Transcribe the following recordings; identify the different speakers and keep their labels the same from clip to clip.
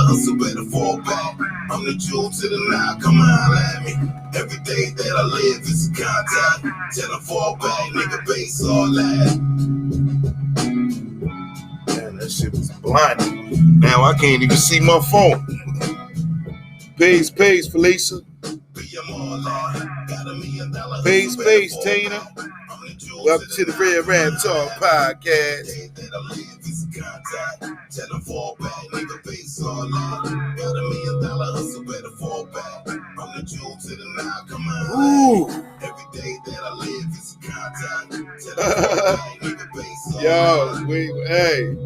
Speaker 1: hustle, better fall back. I'm the jewel to the nine, come on, holla at me. Every day that I live is a contact. Tell them fall back, nigga, base all that. Man, that shit was blinding. Now I can't even see my phone. Peace, Felicia. Peace, Tina. Welcome to the Red Ram Talk Podcast. Ooh. Every day that I live is contact. Yo, hey.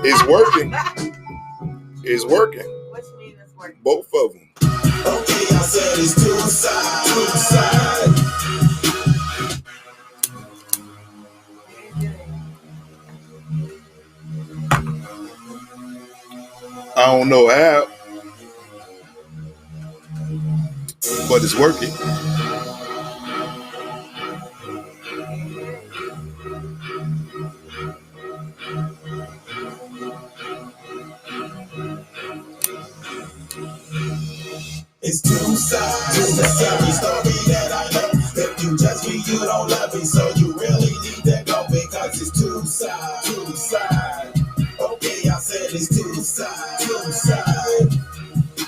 Speaker 1: It's working. It's working.
Speaker 2: What you mean it's working?
Speaker 1: Both of them. Okay, I said it's two sides. I don't know how, but it's working. It's two sides to every story that I know. If you judge me, you don't love me, so you really need to go because it's two sides. Okay, I said it's two sides.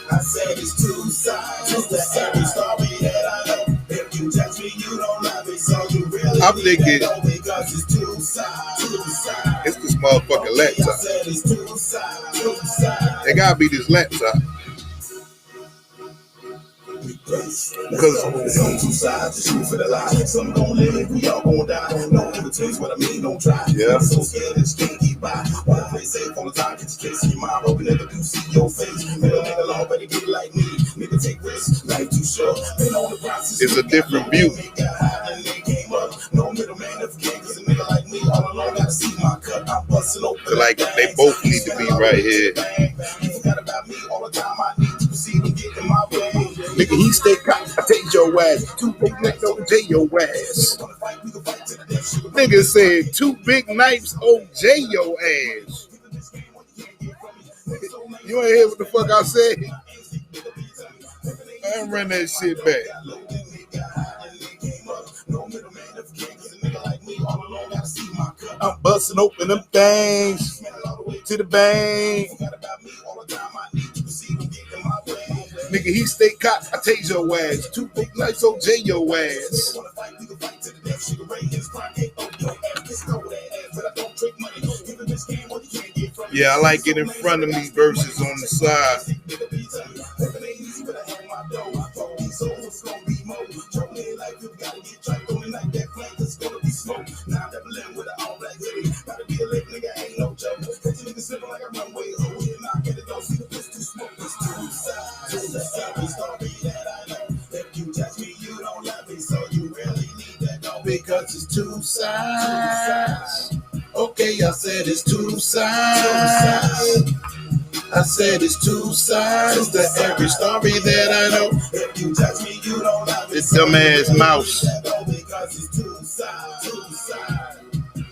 Speaker 1: I said it's two sides to every story that I know. If you judge me, you don't love me, so you really need to go because it's two sides. It's this motherfucking laptop. It gotta be this laptop. Because it's on two sides, the shoot for the lie. Some gon' live, we all gon' die. No in betweens, what I mean, don't try. Yeah. I'm so scared that you can't keep by. Wanna play safe all the time, get your case in your mind, but we never do see your face. Middle nigga long, better get it like me. Nigga take risks, life too short. Been on the process. It's a different view. No middleman never came, cause a nigga like me all alone gotta see my cut. I'm busting open. Like they both need to be right here. You forgot about me all the time. I need to proceed and get in my way. Nigga, he stay cocked, I take your ass. Two big knives, OJ your ass. Nigga said, two big knives, OJ your ass. You ain't hear what the fuck I said? I run that shit back. I'm busting open them things to the bank. Nigga, he stay cocked, I take your ass. Two big lights, OJ your ass. Yeah, I like it in front of me versus on the side. Because it's two sides. Okay, I said it's two sides. I said it's two sides to every story that I know. If you judge me, you don't love me. This dumbass mouse.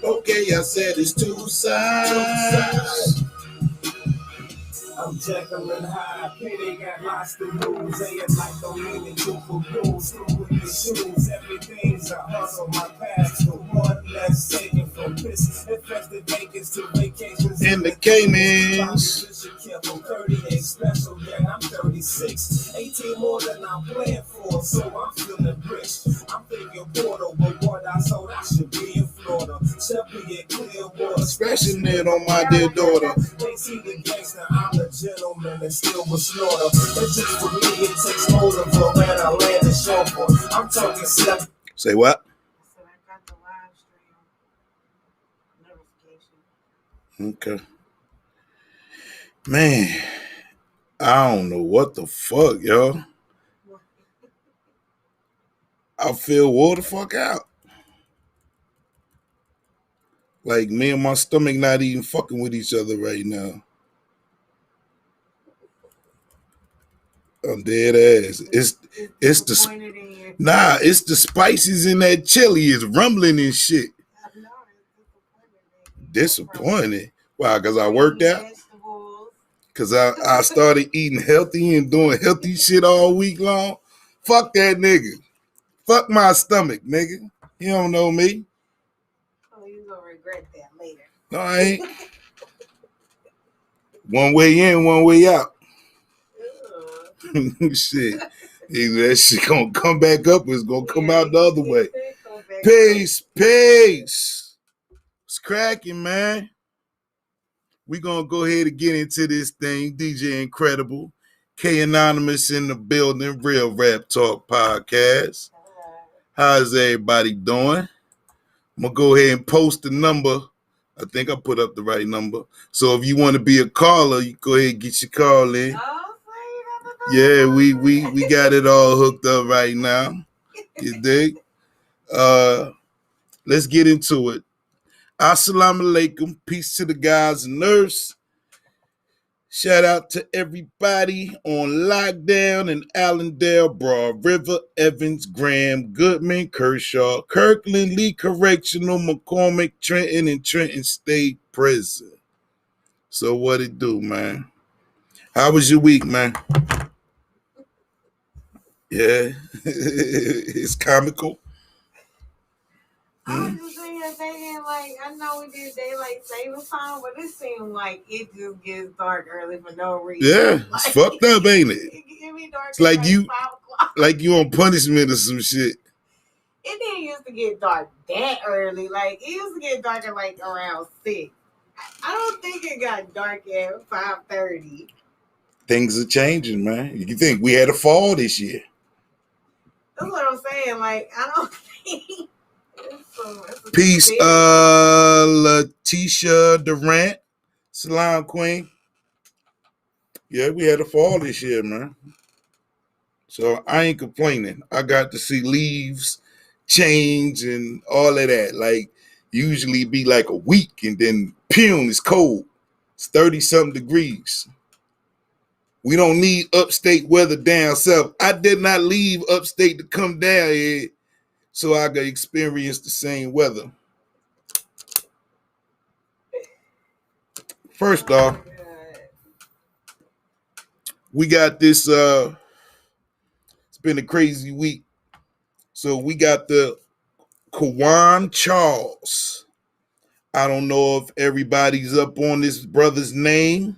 Speaker 1: Okay, I said it's two sides.
Speaker 3: I'm Jekyll and Hyde, they got lots to lose. They ain't like no meaning to for rules. Through with the shoes, everything's a hustle. My past to one less saving from this. Infested vacants to vacations
Speaker 1: in the Caymans.
Speaker 3: 30 ain't special yet, I'm 36. 18 more than I'm playing for, so I'm feeling rich. I'm thinking Porto, but what I sold, I should be in Florida. Should be in Clearwater.
Speaker 1: Scratching it on my dear daughter.
Speaker 3: They see the gangster, I'm a gentleman and still with slaughter. It's just for me, it takes more than for man I land the show for. I'm talking seven.
Speaker 1: Say what?
Speaker 2: So I got the live stream notification.
Speaker 1: Okay. Man, I don't know what the fuck, yo. I feel wore the fuck out. Like me and my stomach not even fucking with each other right now. I'm dead ass. It's the spices in that chili is rumbling and shit. Disappointed. Why? Because I worked out?
Speaker 2: Vegetables.
Speaker 1: Because I started eating healthy and doing healthy shit all week long. Fuck that nigga. Fuck my stomach, nigga. You don't know me.
Speaker 2: Oh, you gonna regret that later.
Speaker 1: No, I ain't. One way in, one way out.
Speaker 2: Ugh.
Speaker 1: Shit. Either that shit gonna come back up or it's gonna come out the other way.
Speaker 2: Go back
Speaker 1: Peace, peace. It's cracking, man. We gonna go ahead and get into this thing. DJ Incredible, K Anonymous in the building, Real Rap Talk Podcast. How's everybody doing? I'm gonna go ahead and post the number. I think I put up the right number. So if you want to be a caller, you go ahead and get your call in. Yeah, we got it all hooked up right now. You dig? Let's get into it. Assalamu alaikum. Peace to the guys and nurse. Shout out to everybody on lockdown in Allendale, Broad River, Evans, Graham, Goodman, Kershaw, Kirkland, Lee Correctional, McCormick, Trenton, and Trenton State Prison. So what it do, man? How was your week, man? Yeah, it's comical.
Speaker 2: I was just thinking, like, I know we did daylight savings time, but it seemed like it just gets dark early for no reason.
Speaker 1: Yeah, it's fucked up, ain't it?
Speaker 2: It be dark
Speaker 1: It's like
Speaker 2: at
Speaker 1: you-
Speaker 2: 5 o'clock.
Speaker 1: Like you on punishment or some shit.
Speaker 2: It didn't used to get dark that early. Like, it used to get dark at like around 6. I don't think it got dark at 5:30.
Speaker 1: Things are changing, man. You think we had a fall this year?
Speaker 2: That's what I'm saying. Like, I don't think it's a
Speaker 1: Peace,
Speaker 2: big-
Speaker 1: Letitia Durant, Salon Queen. Yeah, we had a fall this year, man. So I ain't complaining. I got to see leaves change and all of that. Like, usually be like a week and then Pune is cold. It's 30-something degrees. We don't need upstate weather down south. I did not leave upstate to come down here so I could experience the same weather. First off,
Speaker 2: Oh, God.
Speaker 1: we got this, it's been a crazy week. So we got the Kawan Charles. I don't know if everybody's up on this brother's name.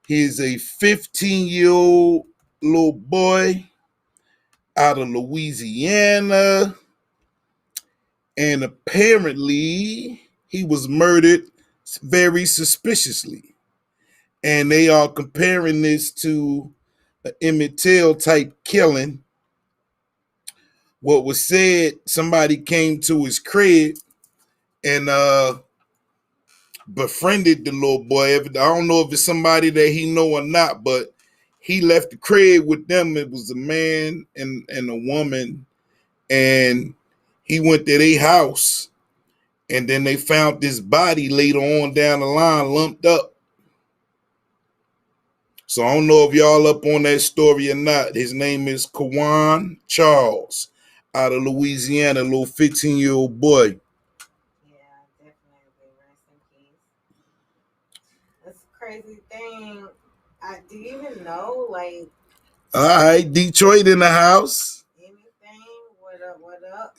Speaker 1: He's a 15-year-old little boy out of Louisiana. And apparently he was murdered very suspiciously. And they are comparing this to an Emmett Till type killing. What was said, somebody came to his crib and befriended the little boy. I don't know if it's somebody that he know or not, but he left the crib with them. It was a man and a woman, and he went to their house, and then they found this body later on down the line, lumped up. So I don't know if y'all up on that story or not. His name is Kawan Charles, out of Louisiana, a little 15-year-old boy.
Speaker 2: Yeah, definitely. Rest in peace. That's a crazy thing. Do you even know, like,
Speaker 1: All right, Detroit in the house.
Speaker 2: anything? What up? What up?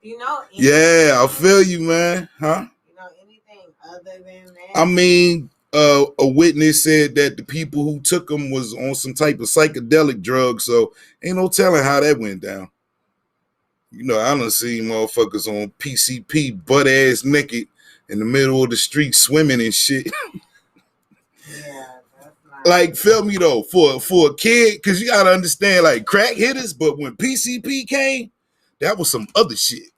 Speaker 2: Do you know?
Speaker 1: Yeah, I feel you, man. Huh?
Speaker 2: You know anything other than that?
Speaker 1: I mean, a witness said that the people who took him was on some type of psychedelic drug, so ain't no telling how that went down. You know, I done seen motherfuckers on PCP butt ass naked in the middle of the street swimming and shit.
Speaker 2: Yeah, that's not
Speaker 1: Like, feel me though, for a kid, because you gotta understand, like, crack hitters, but when PCP came, that was some other shit.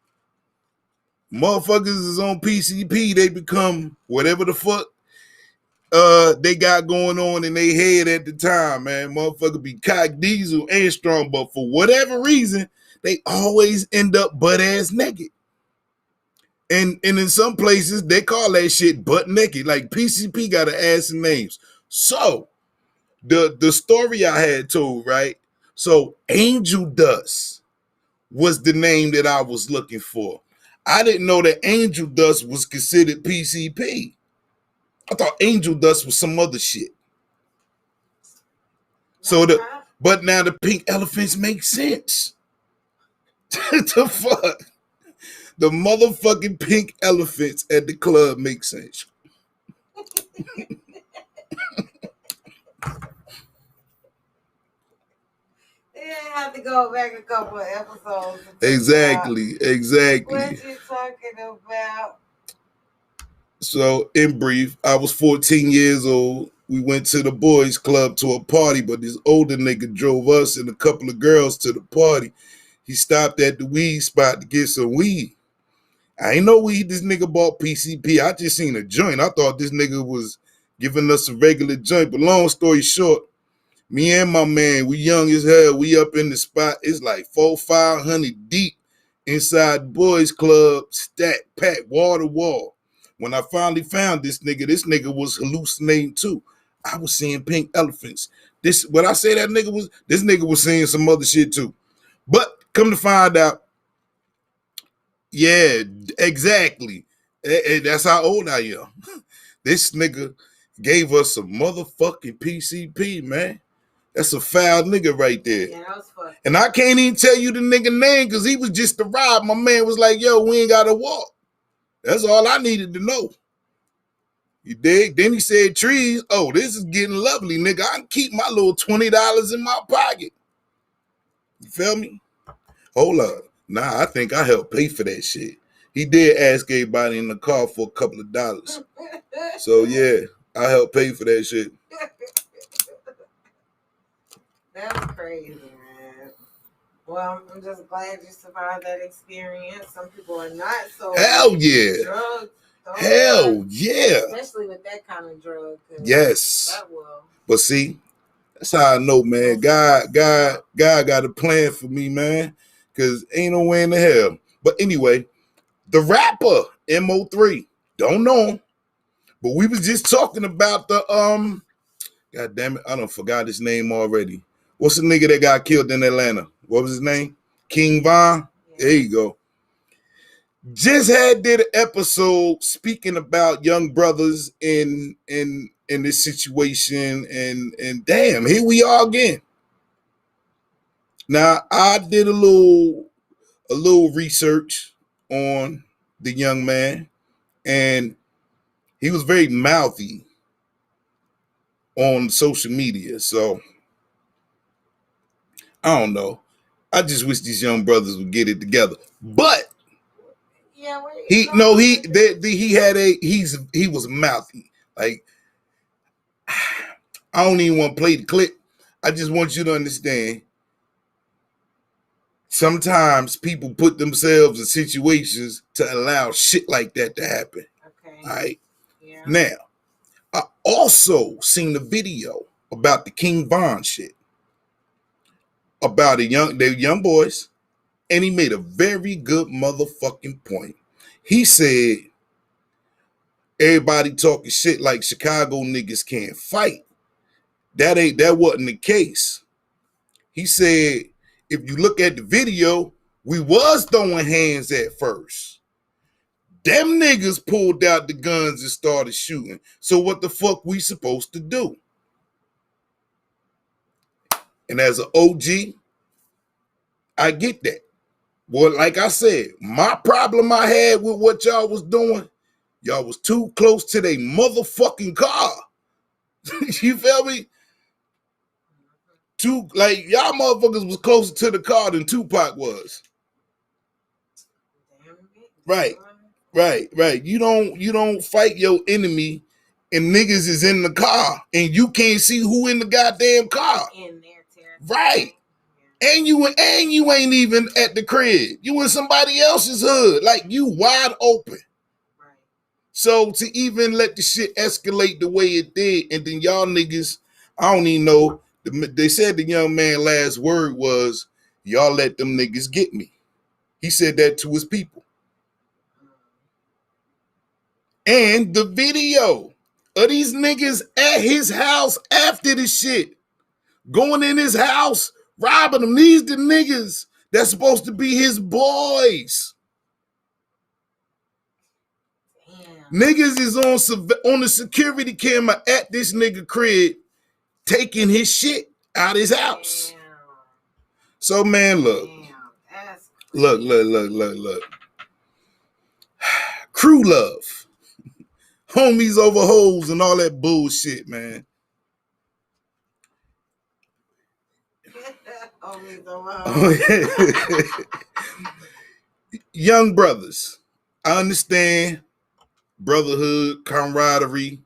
Speaker 1: Motherfuckers is on PCP, they become whatever the fuck they got going on in their head at the time, man. Motherfucker be cock diesel and strong, but for whatever reason, they always end up butt ass naked. And in some places, they call that shit butt naked. Like, PCP got an ass and names. So, the story I had told, right? So, Angel Dust was the name that I was looking for. I didn't know that angel dust was considered PCP. I thought angel dust was some other shit. But now the pink elephants make sense. The fuck? The motherfucking pink elephants at the club make sense.
Speaker 2: You have to go back a couple of episodes.
Speaker 1: Exactly.
Speaker 2: What you talking about?
Speaker 1: So, in brief, I was 14 years old. We went to the boys' club to a party, but this older nigga drove us and a couple of girls to the party. He stopped at the weed spot to get some weed. I ain't know weed. This nigga bought PCP. I just seen a joint. I thought this nigga was giving us a regular joint. But long story short, me and my man, we young as hell. We up in the spot. It's like 400-500 deep inside the boys' club, stacked, packed, wall to wall. When I finally found this nigga was hallucinating too. I was seeing pink elephants. This nigga was seeing some other shit too. But come to find out, yeah, exactly. That's how old I am. This nigga gave us some motherfucking PCP, man. That's a foul nigga right there.
Speaker 2: Yeah, that was fun.
Speaker 1: And I can't even tell you the nigga name because he was just a ride. My man was like, yo, we ain't got to walk. That's all I needed to know. You dig? Then he said trees. Oh, this is getting lovely, nigga. I can keep my little $20 in my pocket. You feel me? Hold up. Nah, I think I helped pay for that shit. He did ask everybody in the car for a couple of dollars. So, yeah, I helped pay for that shit.
Speaker 2: That was crazy, man. Well, I'm just glad you survived that experience. Some people are not so.
Speaker 1: Hell yeah.
Speaker 2: Drugs.
Speaker 1: Hell yeah.
Speaker 2: Especially with that kind of drug.
Speaker 1: Yes.
Speaker 2: That will.
Speaker 1: But see, that's how I know, man. God got a plan for me, man. Because ain't no way in the hell. But anyway, the rapper, MO3. Don't know him. But we was just talking about the, God damn it, I done forgot his name already. What's the nigga that got killed in Atlanta? What was his name? King Von? Yeah. There you go. Just did an episode speaking about young brothers in this situation, and damn, here we are again. Now I did a little research on the young man, and he was very mouthy on social media. So I don't know. I just wish these young brothers would get it together. But
Speaker 2: yeah,
Speaker 1: he was mouthy. Like, I don't even want to play the clip. I just want you to understand. Sometimes people put themselves in situations to allow shit like that to happen.
Speaker 2: Okay.
Speaker 1: All right.
Speaker 2: Yeah.
Speaker 1: Now, I also seen the video about the King Von shit. About the young boys. And he made a very good motherfucking point. He said, everybody talking shit like Chicago niggas can't fight. That wasn't the case. He said, if you look at the video, we was throwing hands at first. Them niggas pulled out the guns and started shooting. So what the fuck we supposed to do? And as an OG, I get that. Well, like I said, my problem I had with what y'all was doing, y'all was too close to their motherfucking car. You feel me? Y'all motherfuckers was closer to the car than Tupac was. Right. You don't fight your enemy and niggas is in the car and you can't see who in the goddamn car.
Speaker 2: In their territory.
Speaker 1: Right. And you ain't even at the crib. You in somebody else's hood. Like, you wide open.
Speaker 2: Right.
Speaker 1: So to even let the shit escalate the way it did, and then y'all niggas, I don't even know. They said the young man last word was, y'all let them niggas get me. He said that to his people. And the video of these niggas at his house after the shit, going in his house, robbing him. These the niggas that's supposed to be his boys. Niggas is on the security camera at this nigga crib taking his shit out his house.
Speaker 2: Damn.
Speaker 1: So, man, look.
Speaker 2: Damn. That's
Speaker 1: Look. Crew love. Homies over hoes and all that bullshit, man.
Speaker 2: Homies over hoes.
Speaker 1: Young brothers, I understand brotherhood, camaraderie.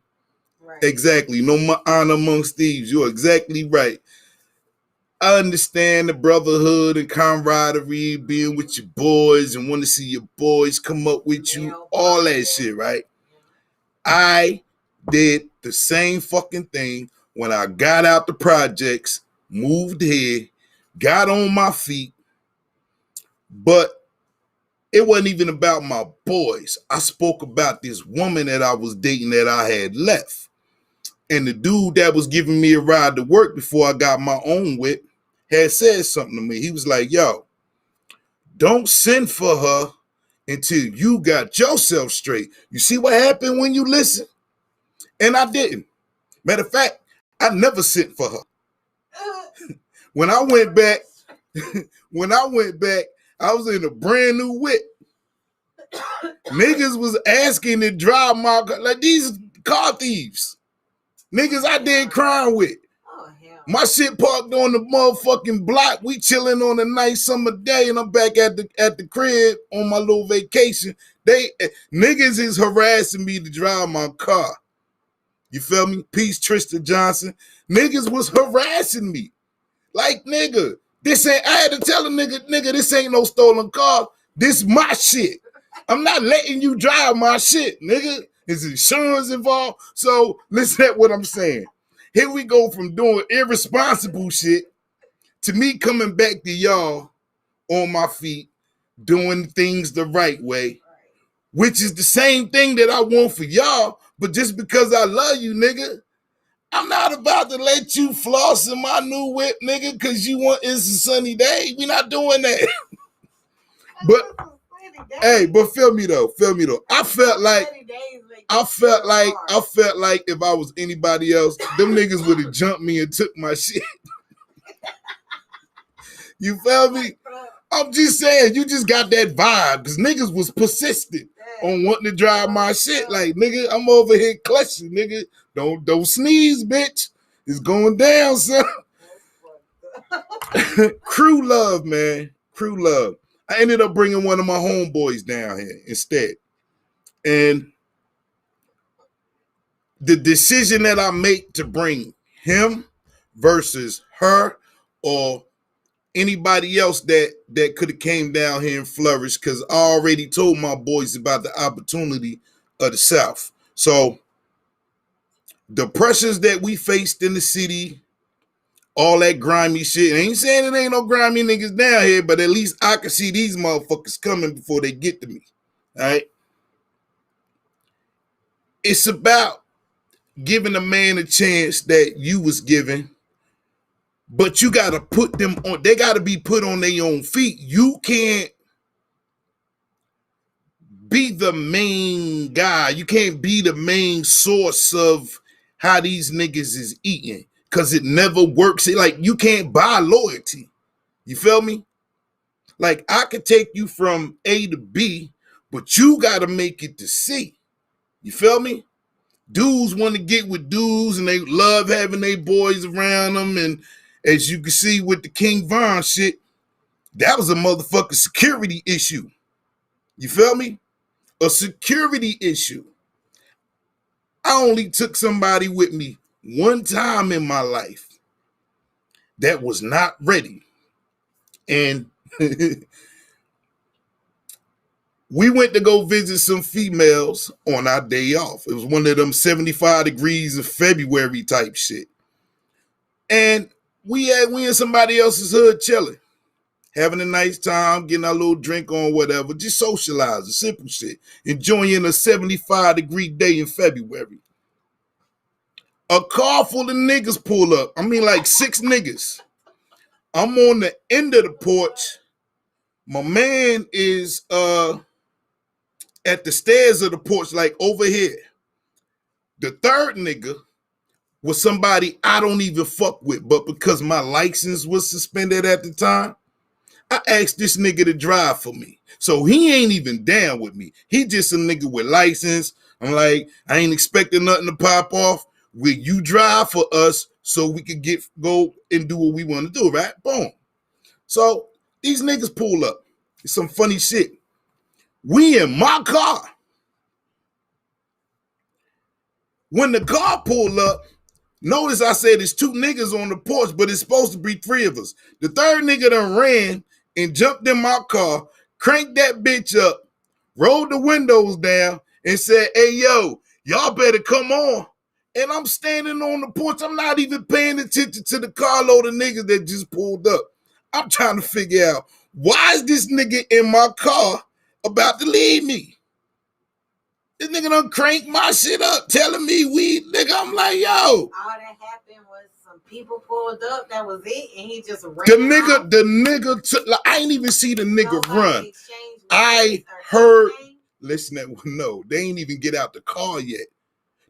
Speaker 2: Right.
Speaker 1: Exactly. No honor amongst thieves. You're exactly right. I understand the brotherhood and camaraderie, being with your boys and want to see your boys come up with you, all that shit, right? I did the same fucking thing when I got out the projects, moved here, got on my feet, but it wasn't even about my boys. I spoke about this woman that I was dating that I had left. And the dude that was giving me a ride to work before I got my own whip had said something to me. He was like, yo, don't send for her until you got yourself straight. You see what happened when you listen? And I didn't. Matter of fact, I never sent for her. When I went back, I was in a brand new whip. Niggas was asking to drive my car. Like, these car thieves. Niggas I did crime with.
Speaker 2: Oh, hell.
Speaker 1: My shit parked on the motherfucking block. We chilling on a nice summer day, and I'm back at the crib on my little vacation. Niggas is harassing me to drive my car. You feel me? Peace, Tristan Johnson. Niggas was harassing me. Like, nigga, I had to tell a nigga, this ain't no stolen car. This my shit. I'm not letting you drive my shit, nigga. Is insurance involved? So listen at what I'm saying. Here we go from doing irresponsible shit to me coming back to y'all on my feet, doing things the right way, which is the same thing that I want for y'all. But just because I love you, nigga, I'm not about to let you floss in my new whip, nigga, because you want it's a sunny day. We not doing that. But hey, but feel me though. I felt like if I was anybody else, them niggas would have jumped me and took my shit. You feel me? I'm just saying, you just got that vibe because niggas was persistent on wanting to drive my shit. Like, nigga, I'm over here clutching, nigga. Don't sneeze, bitch. It's going down, son. Crew love, man. Crew love. I ended up bringing one of my homeboys down here instead. And the decision that I make to bring him versus her or anybody else that could have came down here and flourished, because I already told my boys about the opportunity of the South. So the pressures that we faced in the city, all that grimy shit. I ain't saying it ain't no grimy niggas down here, but at least I can see these motherfuckers coming before they get to me. All right. It's about giving a man a chance that you was given, but you got to put them on. They got to be put on their own feet. You can't be the main guy. You can't be the main source of how these niggas is eating. Because it never works. Like, you can't buy loyalty. You feel me? Like, I could take you from A to B, but you got to make it to C. You feel me? Dudes want to get with dudes, and they love having their boys around them. And as you can see with the King Von shit, that was a motherfucking security issue. You feel me? A security issue. I only took somebody with me one time in my life that was not ready. And we went to go visit some females on our day off. It was one of them 75 degrees of February type shit. And we in somebody else's hood chilling, having a nice time, getting our little drink on, whatever, just socializing, simple shit, enjoying a 75 degree day in February. A car full of niggas pull up. I mean, like 6 niggas. I'm on the end of the porch. My man is at the stairs of the porch, like over here. The third nigga was somebody I don't even fuck with, but because my license was suspended at the time, I asked this nigga to drive for me. So he ain't even down with me. He just a nigga with license. I'm like, I ain't expecting nothing to pop off. Will you drive for us so we could go and do what we want to do, right? Boom. So these niggas pull up. It's some funny shit. We in my car. When the car pulled up, notice I said it's two niggas on the porch, but it's supposed to be three of us. The third nigga done ran and jumped in my car, cranked that bitch up, rolled the windows down, and said, hey, yo, y'all better come on. And I'm standing on the porch. I'm not even paying attention to the carload of niggas that just pulled up. I'm trying to figure out, why is this nigga in my car about to leave me? This nigga done cranked my shit up, telling me weed, nigga. I'm like, yo.
Speaker 2: All that happened was some people pulled up. That was it, and he just ran.
Speaker 1: The nigga took. Like, I ain't even see the nigga run. I heard. Listen, no, they ain't even get out the car yet.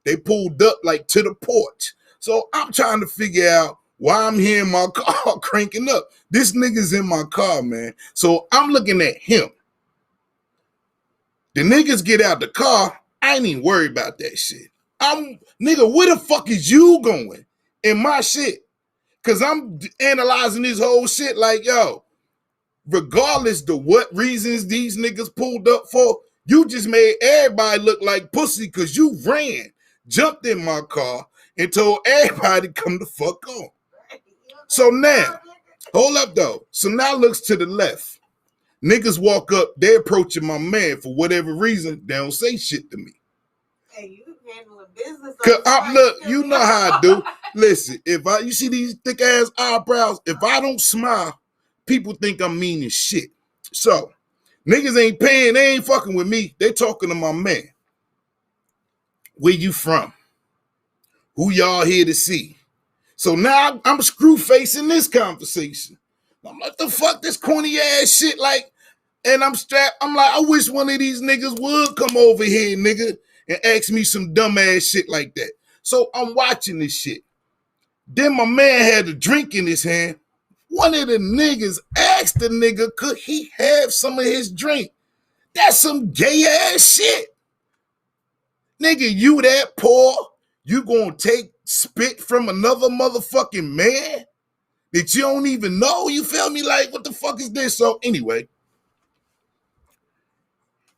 Speaker 1: They pulled up like to the porch. So I'm trying to figure out why I'm hearing my car cranking up. This nigga's in my car, man. So I'm looking at him. The niggas get out the car. I ain't even worried about that shit. Nigga, where the fuck is you going in my shit? Cause I'm analyzing this whole shit like, yo, regardless to what reasons these niggas pulled up for, you just made everybody look like pussy because you ran, jumped in my car, and told everybody to come the fuck on. So now, hold up though. So now looks to the left. Niggas walk up, they approaching my man for whatever reason. They don't say shit to me.
Speaker 2: Hey, you handling business.
Speaker 1: Look, you know how I do. Listen, you see these thick ass eyebrows, if I don't smile, people think I'm mean as shit. So niggas ain't paying, they ain't fucking with me. They talking to my man. Where you from? Who y'all here to see? So now I'm screw facing this conversation. I'm like, the fuck this corny ass shit, like, and I'm strapped. I'm like, I wish one of these niggas would come over here, nigga, and ask me some dumb ass shit like that. So I'm watching this shit. Then my man had a drink in his hand. One of the niggas asked the nigga, could he have some of his drink? That's some gay ass shit. Nigga, you that poor, you gonna take spit from another motherfucking man that you don't even know? You feel me? Like, what the fuck is this? So anyway,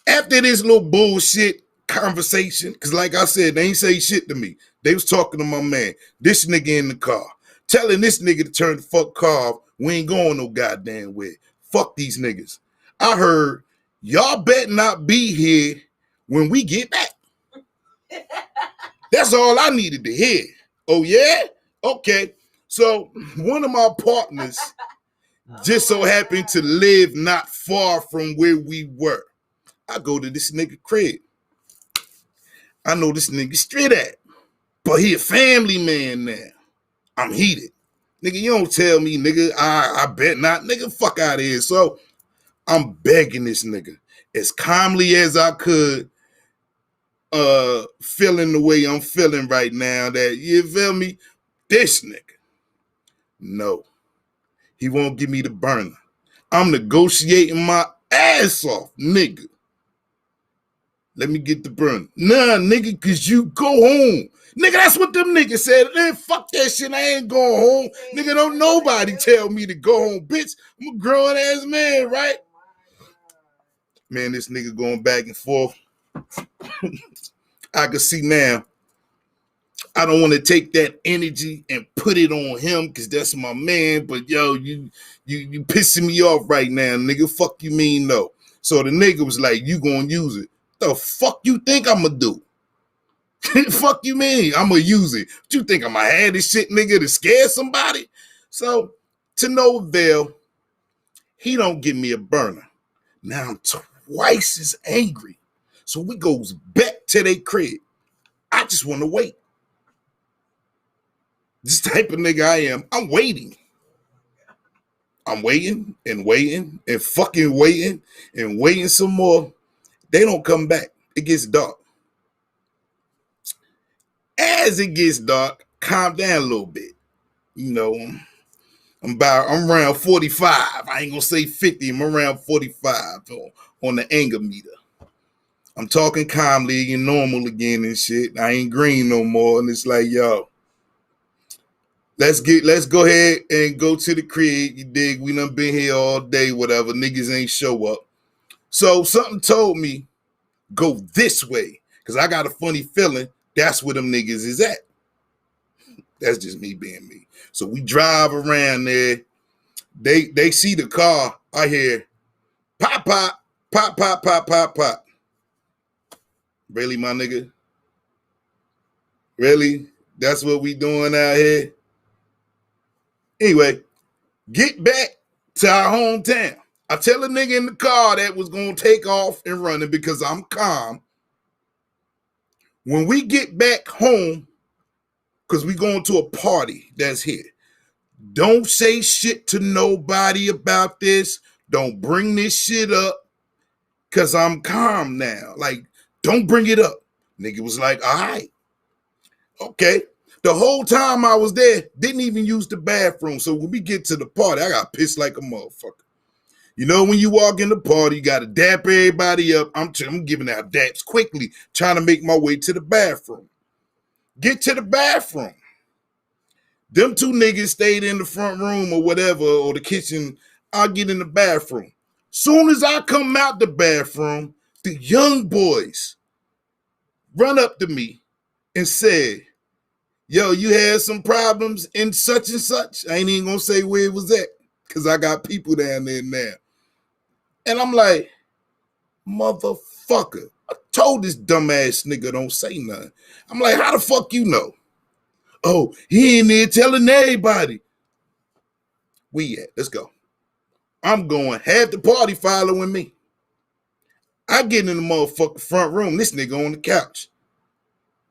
Speaker 1: after this little bullshit conversation, because like I said, they ain't say shit to me. They was talking to my man, this nigga in the car, telling this nigga to turn the fuck car off. We ain't going no goddamn way. Fuck these niggas. I heard, y'all better not be here when we get back. That's all I needed to hear. Oh, yeah? Okay. So one of my partners just so happened to live not far from where we were. I go to this nigga crib. I know this nigga straight at, but he a family man now. I'm heated. Nigga, you don't tell me, nigga, I bet not. Nigga, fuck out of here. So I'm begging this nigga as calmly as I could, feeling the way I'm feeling right now, that, you feel me? This nigga, no, he won't give me the burner. I'm negotiating my ass off, nigga. Let me get the burner. Nah, nigga, cause you go home. Nigga, that's what them niggas said. Man, fuck that shit, I ain't going home. Nigga, don't nobody tell me to go home, bitch. I'm a grown ass man, right? Man, this nigga going back and forth. I can see now, I don't want to take that energy and put it on him because that's my man. But yo, you pissing me off right now, nigga. Fuck you mean no? So the nigga was like, you gonna use it? The fuck you think I'm gonna do? Fuck you mean I'm gonna use it? What you think I'm gonna have this shit, nigga, to scare somebody? So to no avail, he don't give me a burner. Now I'm twice as angry. So we goes back to their crib. I just want to wait. This type of nigga I am, I'm waiting. I'm waiting and waiting and fucking waiting and waiting some more. They don't come back. It gets dark. As it gets dark, calm down a little bit. You know, I'm around 45. I ain't gonna say 50. I'm around 45 on the anger meter. I'm talking calmly and normal again and shit. I ain't green no more. And it's like, yo, let's go ahead and go to the crib. You dig? We done been here all day, whatever. Niggas ain't show up. So something told me, go this way. Cause I got a funny feeling that's where them niggas is at. That's just me being me. So we drive around there. They see the car. I hear pop, pop, pop, pop, pop, pop, pop. Really, my nigga? Really? That's what we doing out here? Anyway, get back to our hometown. I tell a nigga in the car that was going to take off and running because I'm calm. When we get back home, because we going to a party that's here, don't say shit to nobody about this. Don't bring this shit up because I'm calm now. Like, don't bring it up. Nigga was like, all right. Okay. The whole time I was there, didn't even use the bathroom. So when we get to the party, I got pissed like a motherfucker. You know, when you walk in the party, you got to dap everybody up. I'm giving out daps quickly, trying to make my way to the bathroom. Get to the bathroom. Them two niggas stayed in the front room or whatever, or the kitchen. I'll get in the bathroom. Soon as I come out the bathroom, the young boys run up to me and said, yo, you had some problems in such and such. I ain't even gonna say where it was at because I got people down there now. And I'm like, motherfucker, I told this dumbass nigga don't say nothing. I'm like, how the fuck you know? Oh, he in there telling everybody. We at? Let's go. I'm going. Half the party following me. I get in the motherfucking front room. This nigga on the couch.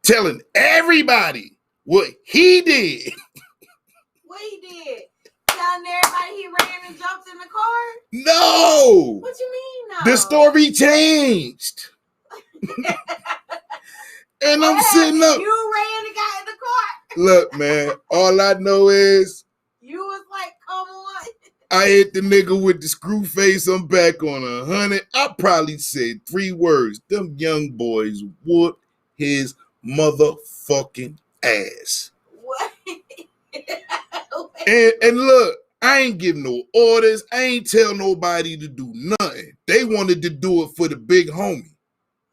Speaker 1: Telling everybody what he did.
Speaker 2: What he did? Telling everybody he ran and jumped in the car?
Speaker 1: No.
Speaker 2: What you mean no?
Speaker 1: The story changed. And I'm sitting up.
Speaker 2: You ran and got in the car?
Speaker 1: Look, man, all I know is
Speaker 2: you was like, come on.
Speaker 1: I hit the nigga with the screw face. I'm back on 100. I probably said 3 words. Them young boys whooped his motherfucking ass.
Speaker 2: What?
Speaker 1: And look, I ain't give no orders. I ain't tell nobody to do nothing. They wanted to do it for the big homie.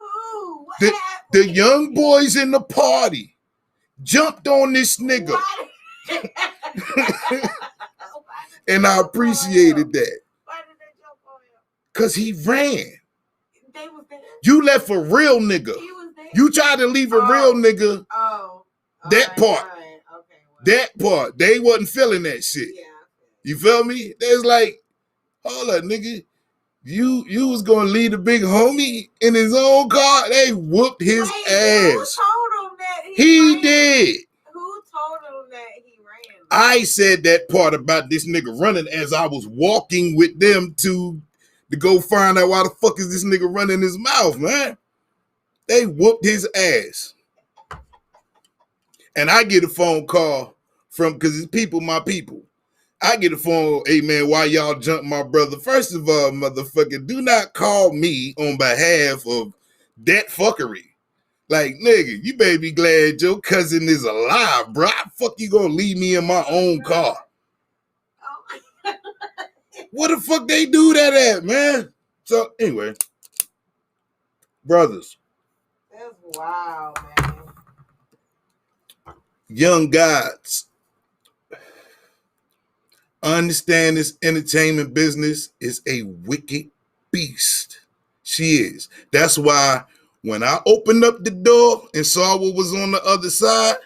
Speaker 2: Ooh, what
Speaker 1: The
Speaker 2: happened?
Speaker 1: young boys in the party jumped on this nigga. And I appreciated that.
Speaker 2: Why did they jump on him?
Speaker 1: Because he ran.
Speaker 2: They was there.
Speaker 1: You left a real nigga.
Speaker 2: He was there.
Speaker 1: You tried to leave a real nigga.
Speaker 2: Oh.
Speaker 1: That
Speaker 2: All
Speaker 1: part.
Speaker 2: All right. Okay. Well,
Speaker 1: That part. They wasn't feeling that shit.
Speaker 2: yeah.
Speaker 1: You feel me? There's like, hold up, nigga. You was gonna leave the big homie in his own car. They whooped his
Speaker 2: Wait,
Speaker 1: ass.
Speaker 2: Who told him that
Speaker 1: He
Speaker 2: ran?
Speaker 1: did.
Speaker 2: Who told him that he ran?
Speaker 1: I said that part about this nigga running as I was walking with them to go find out why the fuck is this nigga running his mouth, man. They whooped his ass. And I get a phone call from, because it's people, my people. I get a phone, hey man, why y'all jump my brother? First of all, motherfucker, do not call me on behalf of that fuckery. Like, nigga, you better be glad your cousin is alive, bro. How the fuck you gonna leave me in my own car?
Speaker 2: Oh.
Speaker 1: What the fuck they do that at, man? So, anyway, brothers,
Speaker 2: That's wild, man.
Speaker 1: young gods, understand this entertainment business is a wicked beast. She is. That's why when I opened up the door and saw what was on the other side,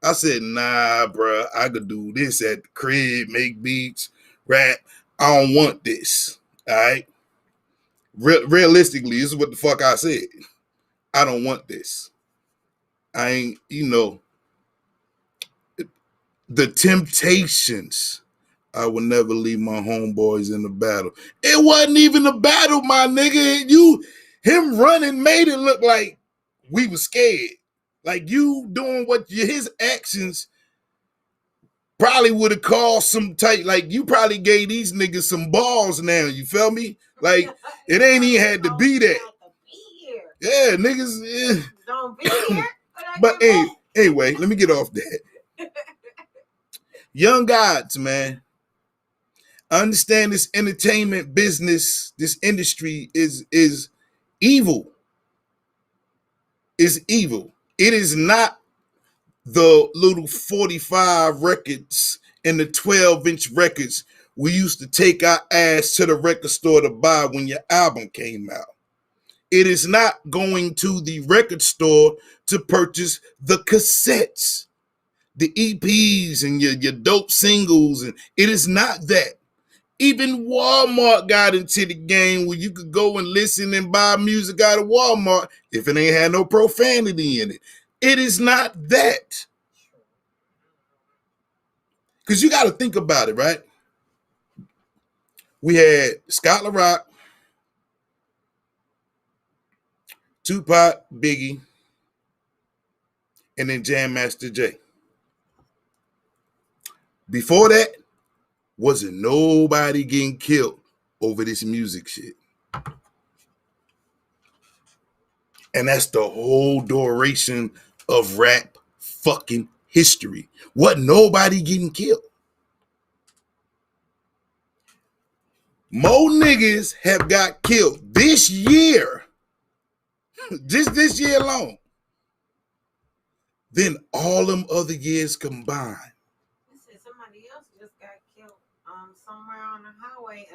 Speaker 1: I said, nah, bro, I could do this at the crib, make beats, rap. I don't want this, all right? Realistically, this is what the fuck I said. I don't want this. I ain't, the temptations. I would never leave my homeboys in the battle. It wasn't even a battle, my nigga. Him running made it look like we were scared. Like you doing his actions probably would have caused some type, like you probably gave these niggas some balls now, you feel me? Like it ain't even had to be that. Yeah, niggas. Yeah.
Speaker 2: Don't be here.
Speaker 1: But anyway, let me get off that. Young gods, man. I understand this entertainment business, this industry is evil. Is evil. It is not the little 45 records and the 12-inch records we used to take our ass to the record store to buy when your album came out. It is not going to the record store to purchase the cassettes, the EPs and your dope singles. And it is not that. Even Walmart got into the game where you could go and listen and buy music out of Walmart if it ain't had no profanity in it. It is not that. Because you got to think about it, right? We had Scott LaRock, Tupac, Biggie, and then Jam Master Jay. Before that, wasn't nobody getting killed over this music shit. And that's the whole duration of rap fucking history. Wasn't nobody getting killed. More niggas have got killed this year, just this year alone, than all them other years combined.
Speaker 2: Somebody else just got killed somewhere on the highway.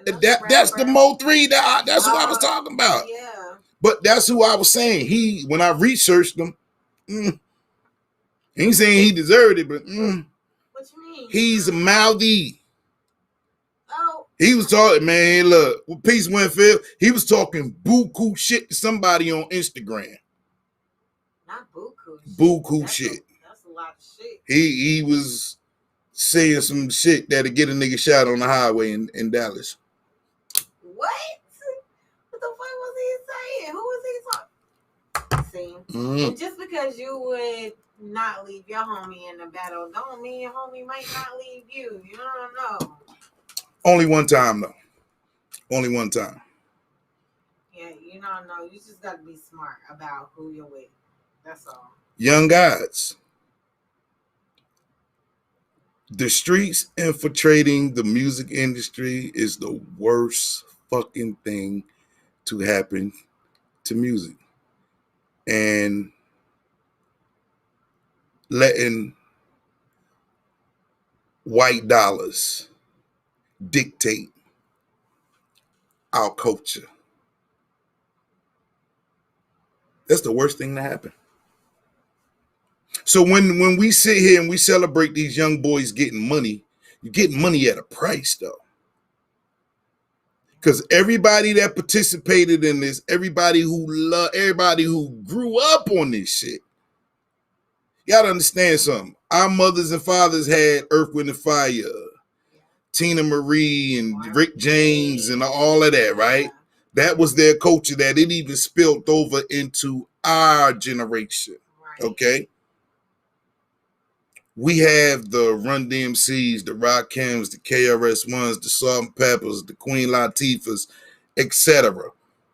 Speaker 1: That's the Mo 3. That's what I was talking about.
Speaker 2: Yeah.
Speaker 1: But that's who I was saying. When I researched him, ain't saying he deserved it, but
Speaker 2: what you mean?
Speaker 1: He's a mouthy.
Speaker 2: Oh.
Speaker 1: He was talking, man, look, with Peace Winfield, he was talking buku shit to somebody on Instagram.
Speaker 2: Not buku shit.
Speaker 1: Buku shit.
Speaker 2: That's a lot of shit.
Speaker 1: He was saying some shit that'll get a nigga shot on the highway in Dallas.
Speaker 2: What? What the fuck was he saying? Who was he talking? See?
Speaker 1: Mm-hmm.
Speaker 2: And just because you would not leave your homie in the battle, don't mean your homie might not leave you. You don't know.
Speaker 1: Only one time, though. Only one time.
Speaker 2: Yeah, you don't know. You just got to be smart about who you're with. That's all.
Speaker 1: Young gods. The streets infiltrating the music industry is the worst fucking thing to happen to music. And letting white dollars dictate our culture. That's the worst thing to happen. So when we sit here and we celebrate these young boys getting money, you're getting money at a price, though. Because everybody that participated in this, everybody who grew up on this shit, you gotta understand something. Our mothers and fathers had Earth, Wind, and Fire, Tina Marie and Rick James and all of that, right? That was their culture that it even spilled over into our generation, okay? We have the Run DMCs, the Rakims, the KRS-Ones, the Salt-N-Peppers, the Queen Latifahs, etc.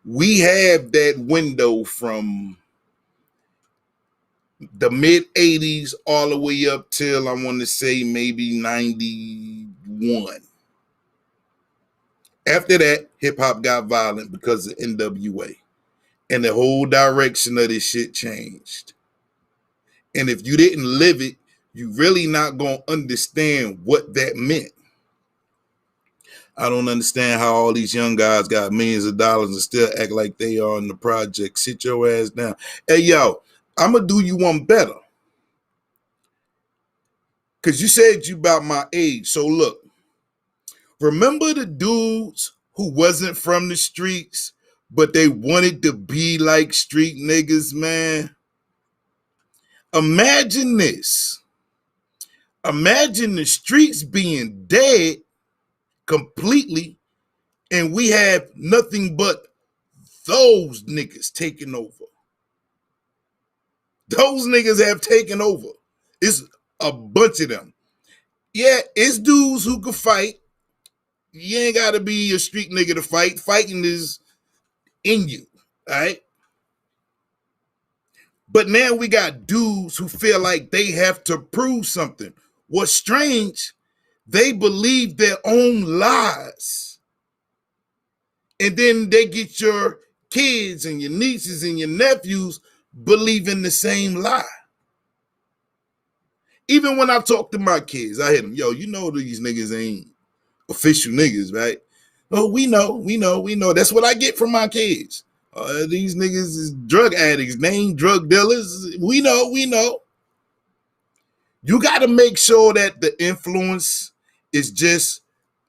Speaker 1: We have that window from the mid-'80s all the way up till, I want to say, maybe 91. After that, hip-hop got violent because of NWA. And the whole direction of this shit changed. And if you didn't live it, you really not going to understand what that meant. I don't understand how all these young guys got millions of dollars and still act like they are in the project. Sit your ass down. Hey, yo, I'm going to do you one better. Because you said you about my age. So look, remember the dudes who wasn't from the streets, but they wanted to be like street niggas, man? Imagine this. Imagine the streets being dead completely, and we have nothing but those niggas taking over. Those niggas have taken over. It's a bunch of them. Yeah, it's dudes who can fight. You ain't got to be a street nigga to fight. Fighting is in you, all right? But now we got dudes who feel like they have to prove something. What's strange, they believe their own lies. And then they get your kids and your nieces and your nephews believing the same lie. Even when I talk to my kids, I hit them, yo, you know these niggas ain't official niggas, right? Oh, we know. That's what I get from my kids. These niggas is drug addicts, named drug dealers. We know. You got to make sure that the influence is just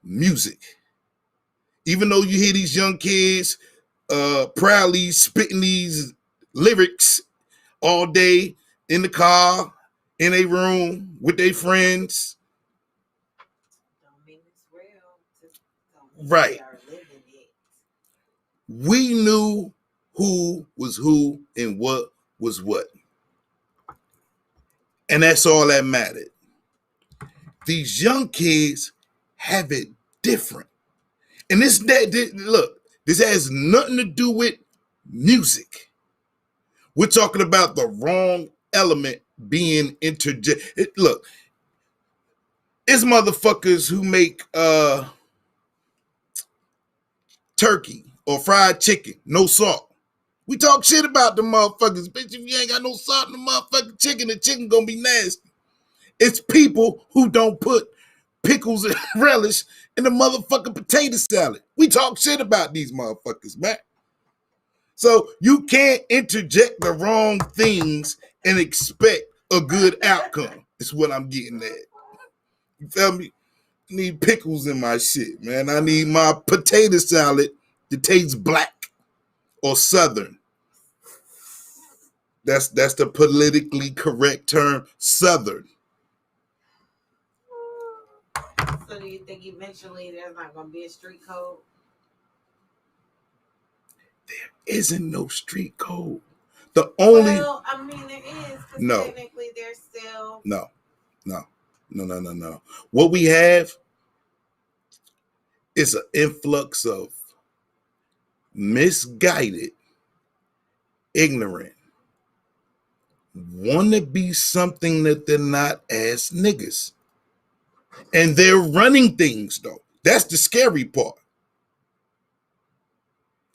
Speaker 1: music. Even though you hear these young kids proudly spitting these lyrics all day in the car, in a room with their friends.
Speaker 2: Don't mean it's real. Just don't mean
Speaker 1: Right.
Speaker 2: they are living it.
Speaker 1: We knew who was who and what was what. And that's all that mattered. These young kids have it different. And this has nothing to do with music. We're talking about the wrong element being interjected. Look, it's motherfuckers who make turkey or fried chicken, no salt. We talk shit about the motherfuckers. Bitch, if you ain't got no salt in the motherfucking chicken, the chicken gonna be nasty. It's people who don't put pickles and relish in the motherfucking potato salad. We talk shit about these motherfuckers, man. So you can't interject the wrong things and expect a good outcome. Is what I'm getting at. You feel me? I need pickles in my shit, man. I need my potato salad to taste black or southern. That's the politically correct term, southern.
Speaker 2: So do you think eventually there's not going to be a street code?
Speaker 1: Isn't no street code. The only
Speaker 2: Well, I mean there is, because
Speaker 1: No.
Speaker 2: technically there's still
Speaker 1: no. What we have is an influx of misguided, ignorant, want to be something that they're not as niggas. And they're running things, though. That's the scary part.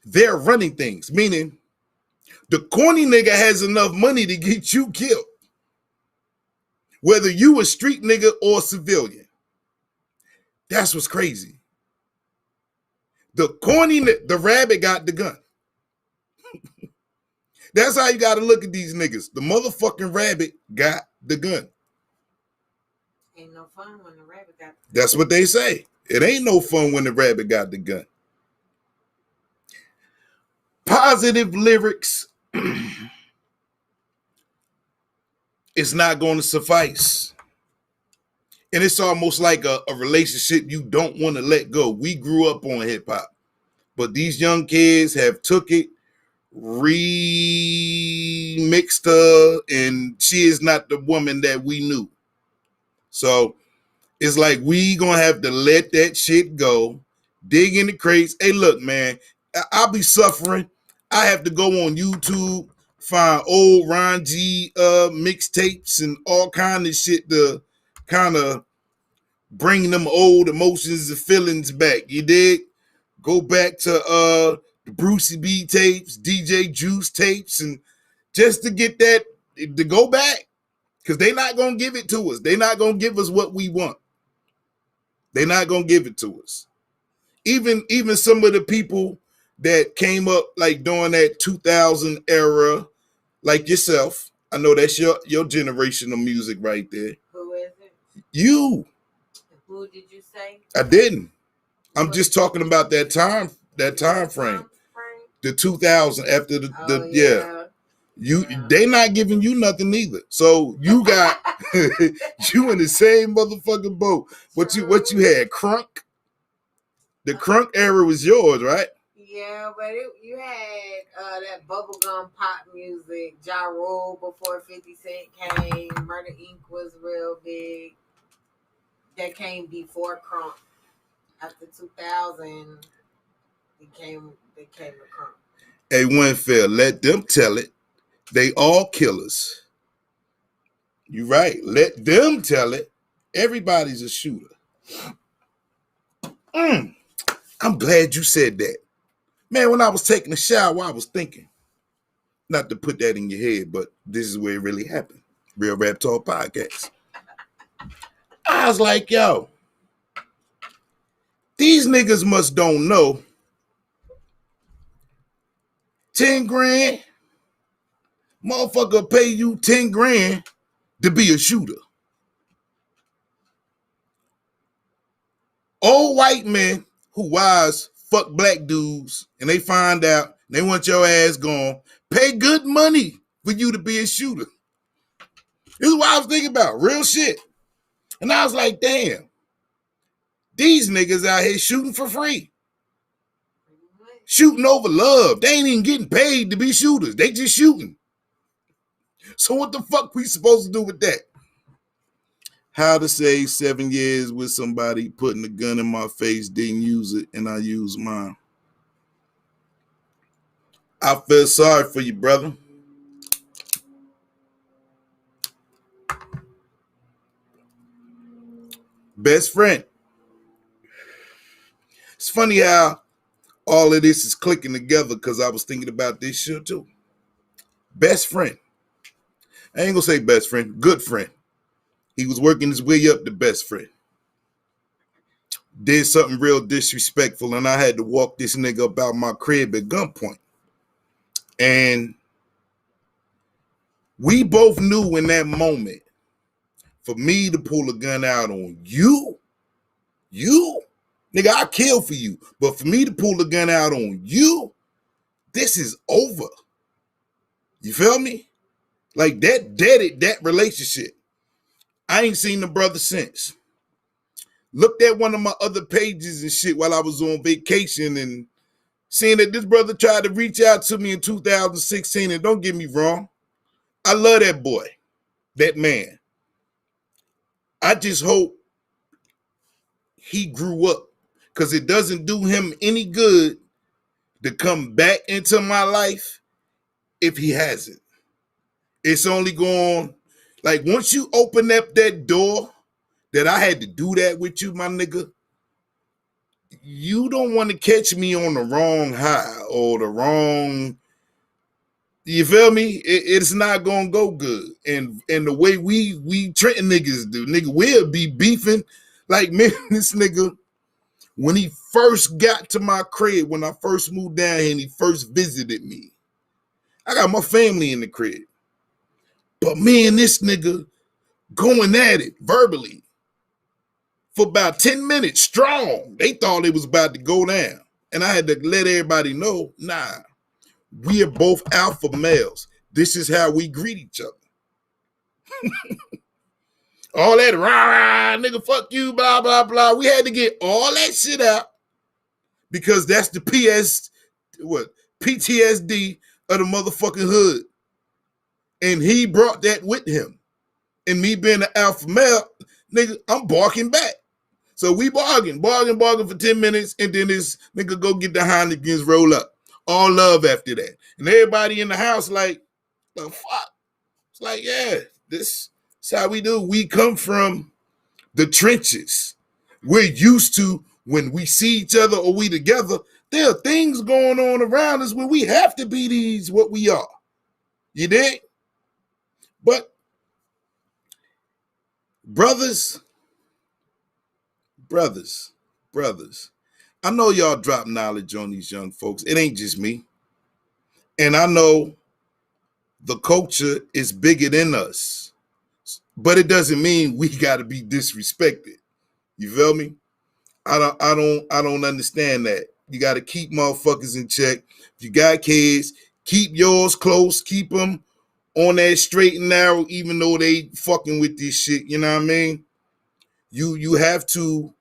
Speaker 1: They're running things, meaning the corny nigga has enough money to get you killed. Whether you a street nigga or civilian. That's what's crazy. The rabbit got the gun. That's how you got to look at these niggas. The motherfucking rabbit got the gun.
Speaker 2: ain't no fun when the rabbit got
Speaker 1: That's what they say. It ain't no fun when the rabbit got the gun. Positive lyrics is not going to suffice. And it's almost like a relationship you don't want to let go. We grew up on hip hop, but these young kids have took it, remixed her, and she is not the woman that we knew. So it's like we gonna have to let that shit go, dig in the crates. Hey, look, man, I'll be suffering. I have to go on YouTube, find old Ron G mixtapes and all kind of shit to kind of bring them old emotions and feelings back. You dig? Go back to the Brucey B tapes, DJ Juice tapes, and just to get that, to go back, because they're not going to give it to us. They're not going to give us what we want. They're not going to give it to us. Even some of the people that came up like during that 2000 era, like yourself, I know that's your generation of music right there.
Speaker 2: Who is it?
Speaker 1: You.
Speaker 2: Who did you say?
Speaker 1: I didn't. I'm just talking about that time frame.
Speaker 2: Frame?
Speaker 1: The 2000 after the
Speaker 2: Oh,
Speaker 1: yeah.
Speaker 2: Yeah.
Speaker 1: They not giving you nothing either. So you got you in the same motherfucking boat. What you had, Crunk? The Crunk era was yours, right?
Speaker 2: Yeah, but you had that bubblegum pop music, Ja Rule before 50 Cent came. Murder Inc. was real big. That came before Crump. After 2000, they came to Crump.
Speaker 1: Hey, Winfield, let them tell it. They all killers. You right. Let them tell it. Everybody's a shooter. I'm glad you said that. Man, when I was taking a shower, I was thinking, not to put that in your head, but this is where it really happened. Real Rap Talk Podcast. I was like, yo, these niggas must don't know 10 grand, motherfucker pay you 10 grand to be a shooter. Old white men who wives fuck black dudes and they find out they want your ass gone, pay good money for you to be a shooter. This is what I was thinking about, real shit. And I was like, damn, these niggas out here shooting for free. Shooting over love. They ain't even getting paid to be shooters. They just shooting. So what the fuck we supposed to do with that? How to save 7 years with somebody putting a gun in my face, didn't use it, and I used mine. I feel sorry for you, brother. Best friend. It's funny how all of this is clicking together because I was thinking about this shit too. Best friend. I ain't gonna say best friend, good friend. He was working his way up to best friend. Did something real disrespectful, and I had to walk this nigga up out my crib at gunpoint. And we both knew in that moment, for me to pull a gun out on you, nigga, I kill for you. But for me to pull the gun out on you, this is over. You feel me? Like that deaded that relationship. I ain't seen the brother since. Looked at one of my other pages and shit while I was on vacation and seeing that this brother tried to reach out to me in 2016. And don't get me wrong, I love that boy, that man. I just hope he grew up because it doesn't do him any good to come back into my life if he hasn't. It's only going, like once you open up that door that I had to do that with you, my nigga, you don't want to catch me on the wrong high or the wrong, you feel me? It's not gonna go good. And the way we Trenton niggas do, nigga, we'll be beefing. Like, man, this nigga, when he first got to my crib, when I first moved down here and he first visited me, I got my family in the crib. But me and this nigga going at it verbally for about 10 minutes strong. They thought it was about to go down. And I had to let everybody know, nah, we are both alpha males. This is how we greet each other. All that rah, nigga, fuck you, blah, blah, blah. We had to get all that shit out because that's the PTSD of the motherfucking hood. And he brought that with him. And me being an alpha male, nigga, I'm barking back. So we bargain for 10 minutes, and then this nigga go get the Heinekens, roll up. All love after that. And everybody in the house like, the fuck? It's like, yeah, this is how we do. We come from the trenches. We're used to when we see each other or we together, there are things going on around us where we have to be these what we are. You dig? But brothers, I know y'all drop knowledge on these young folks. It ain't just me. And I know the culture is bigger than us. But it doesn't mean we gotta be disrespected. You feel me? I don't understand that. You gotta keep motherfuckers in check. If you got kids, keep yours close, keep them on that straight and narrow, even though they fucking with this shit. You know what I mean? You have to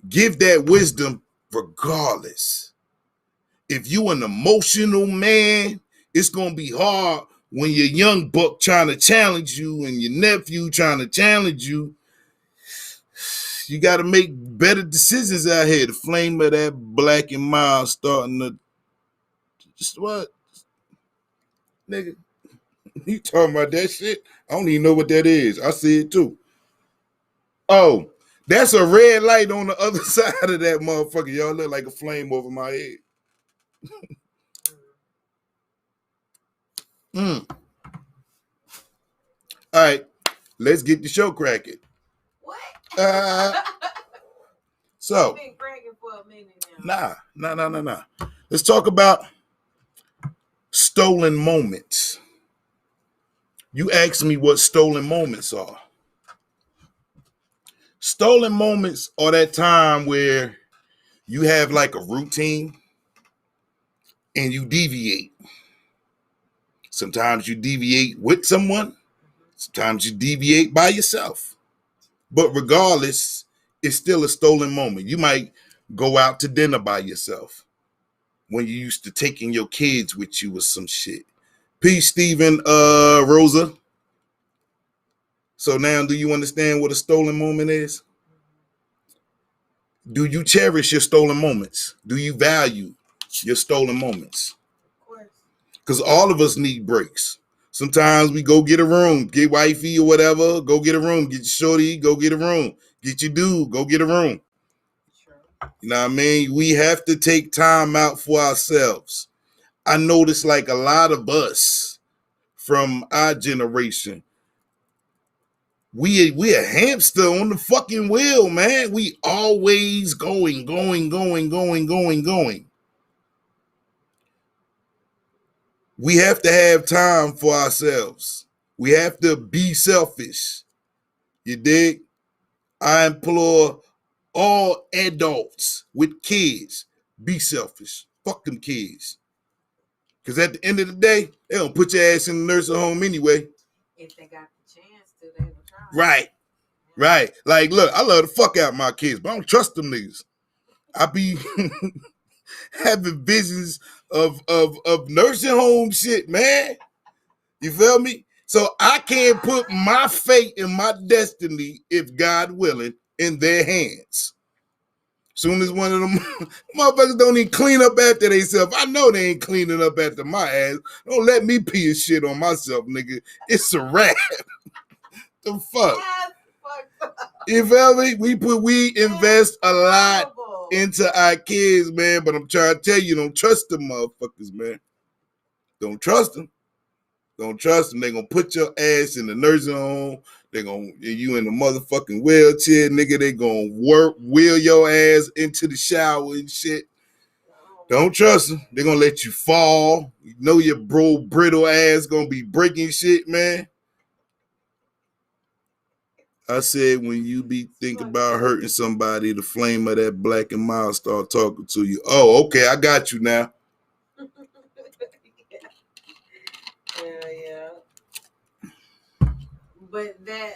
Speaker 1: give that wisdom regardless. If you an emotional man, it's gonna be hard when your young buck trying to challenge you and your nephew trying to challenge you. You got to make better decisions out here. The flame of that Black and Mild starting to just what, nigga? You talking about that shit? I don't even know what that is. I see it too. Oh, that's a red light on the other side of that motherfucker. Y'all look like a flame over my head. All right, let's get the show cracking.
Speaker 2: What?
Speaker 1: So,
Speaker 2: I've been cracking for a minute now.
Speaker 1: nah. Let's talk about stolen moments. You asked me what stolen moments are. Stolen moments are that time where you have like a routine and you deviate. Sometimes you deviate with someone. Sometimes you deviate by yourself. But regardless, it's still a stolen moment. You might go out to dinner by yourself when you used to taking your kids with you or some shit. Peace, Stephen, Rosa. So now, do you understand what a stolen moment is? Do you cherish your stolen moments? Do you value your stolen moments?
Speaker 2: Of course.
Speaker 1: Because all of us need breaks. Sometimes we go get a room, get wifey or whatever, go get a room, get your shorty, go get a room, get your dude, go get a room.
Speaker 2: Sure.
Speaker 1: You know what I mean? We have to take time out for ourselves. I notice like a lot of us from our generation, we a hamster on the fucking wheel, man. We always going. We have to have time for ourselves. We have to be selfish. You dig? I implore all adults with kids, be selfish. Fuck them kids. Because at the end of the day, they don't put your ass in the nursing home anyway.
Speaker 2: If they got the chance to, they will try.
Speaker 1: Right. Like, look, I love the fuck out of my kids, but I don't trust them niggas. I be having visions of nursing home shit, man. You feel me? So I can't put my fate and my destiny, if God willing, in their hands. Soon as one of them motherfuckers don't even clean up after themselves, I know they ain't cleaning up after my ass. Don't let me pee and shit on myself, nigga. It's a wrap. The fuck? You feel me? We invest a lot into our kids, man. But I'm trying to tell you, don't trust them motherfuckers, man. Don't trust them. Don't trust them. They gonna put your ass in the nursing home. They gonna you in the motherfucking wheelchair, nigga. They gonna wheel your ass into the shower and shit. Don't trust them. They gonna let you fall. You know your brittle ass gonna be breaking shit, man. I said when you be thinking about hurting somebody, the flame of that Black and Mild start talking to you. Oh, okay, I got you now.
Speaker 2: Yeah. But that,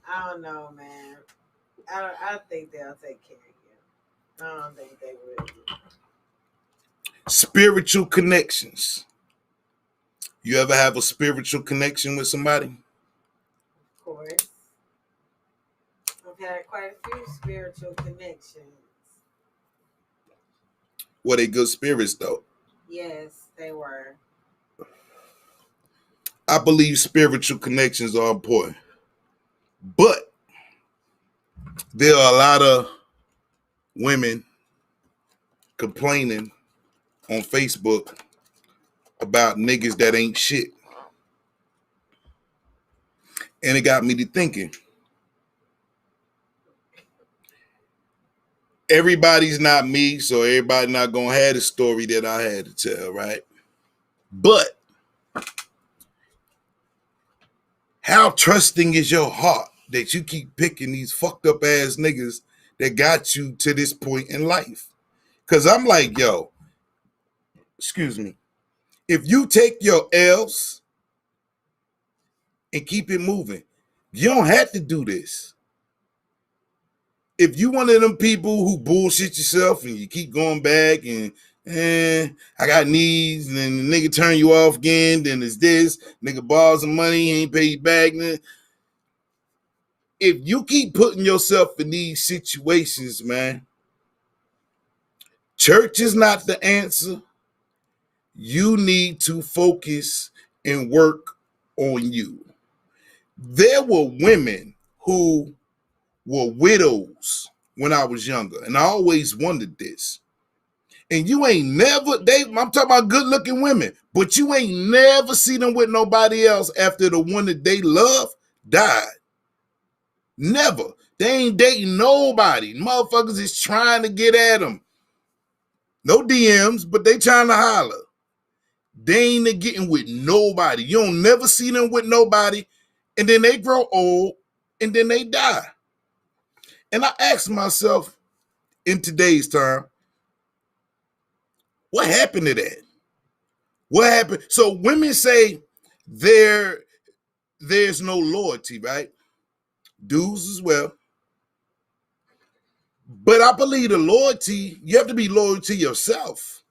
Speaker 2: I don't know, man. I think they'll take care of you. I don't think they will.
Speaker 1: Spiritual connections. You ever have a spiritual connection with somebody?
Speaker 2: Of course. I've had quite a few spiritual connections.
Speaker 1: Were they good spirits, though?
Speaker 2: Yes, they were.
Speaker 1: I believe spiritual connections are important. But there are a lot of women complaining on Facebook about niggas that ain't shit. And it got me to thinking. Everybody's not me, so everybody not gonna have the story that I had to tell, right? But how trusting is your heart that you keep picking these fucked up ass niggas that got you to this point in life? Because I'm like, yo, excuse me, if you take your L's and keep it moving, you don't have to do this. If you one of them people who bullshit yourself and you keep going back and I got needs, and then the nigga turn you off again, then it's this, nigga borrow some money, he ain't pay you back. If you keep putting yourself in these situations, man, church is not the answer. You need to focus and work on you. There were women who were widows when I was younger, and I always wondered this. And you ain't never, I'm talking about good looking women, but you ain't never see them with nobody else after the one that they love died. Never. They ain't dating nobody. Motherfuckers is trying to get at them. No DMs, but they trying to holler. They ain't getting with nobody. You don't never see them with nobody, and then they grow old, and then they die. And I ask myself in today's time, what happened to that? What happened? So women say there's no loyalty, right? Dudes as well. But I believe the loyalty, you have to be loyal to yourself.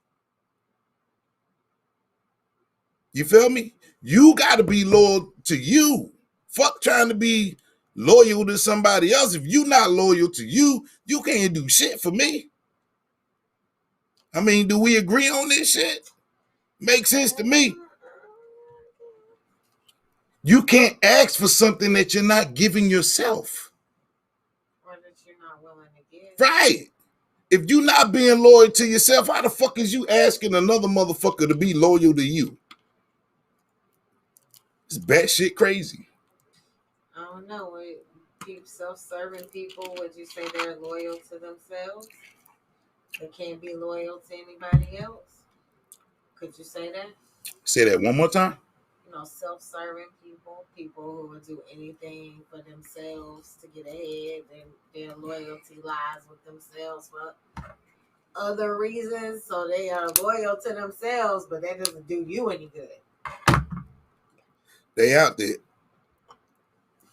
Speaker 1: You feel me? You got to be loyal to you. Fuck trying to be loyal to somebody else. If you're not loyal to you, you can't do shit for me. I mean, do we agree on this shit? Makes sense to me. You can't ask for something that you're not giving yourself.
Speaker 2: Or that you're not willing to give.
Speaker 1: Right. If you're not being loyal to yourself, how the fuck is you asking another motherfucker to be loyal to you? It's batshit crazy.
Speaker 2: I don't know. With self-serving people, would you say they're loyal to themselves? They can't be loyal to anybody else? Could you say that?
Speaker 1: Say that one more time.
Speaker 2: Self-serving people who would do anything for themselves to get ahead, and their loyalty lies with themselves for other reasons. So they are loyal to themselves, but that doesn't do you any good.
Speaker 1: They out there.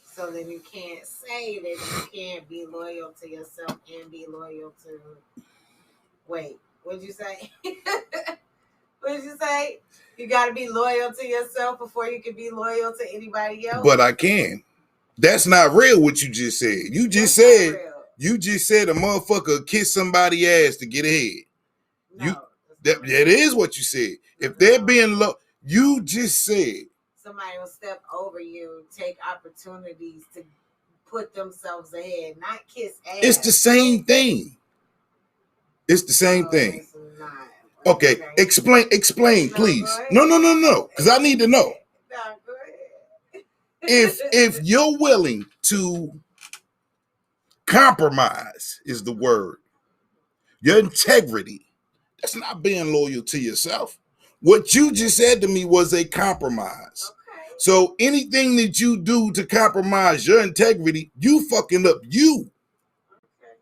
Speaker 2: So then you can't say that you can't be loyal to yourself and be loyal to... Wait, what'd you say? What'd you say? You got to be loyal to yourself before you can be loyal to anybody else?
Speaker 1: But I can. That's not real what you just said. You just said a motherfucker kiss somebody's ass to get ahead.
Speaker 2: No,
Speaker 1: that is what you said. If they're being low, you just said
Speaker 2: somebody will step over you, take opportunities to put themselves ahead, not kiss ass.
Speaker 1: It's the same thing. It's the same thing.
Speaker 2: It's not.
Speaker 1: Okay, explain, please. No, because I need to know.
Speaker 2: No, go ahead.
Speaker 1: If you're willing to compromise, is the word. Your integrity. That's not being loyal to yourself. What you just said to me was a compromise.
Speaker 2: Okay.
Speaker 1: So anything that you do to compromise your integrity, you fucking up you.
Speaker 2: Okay.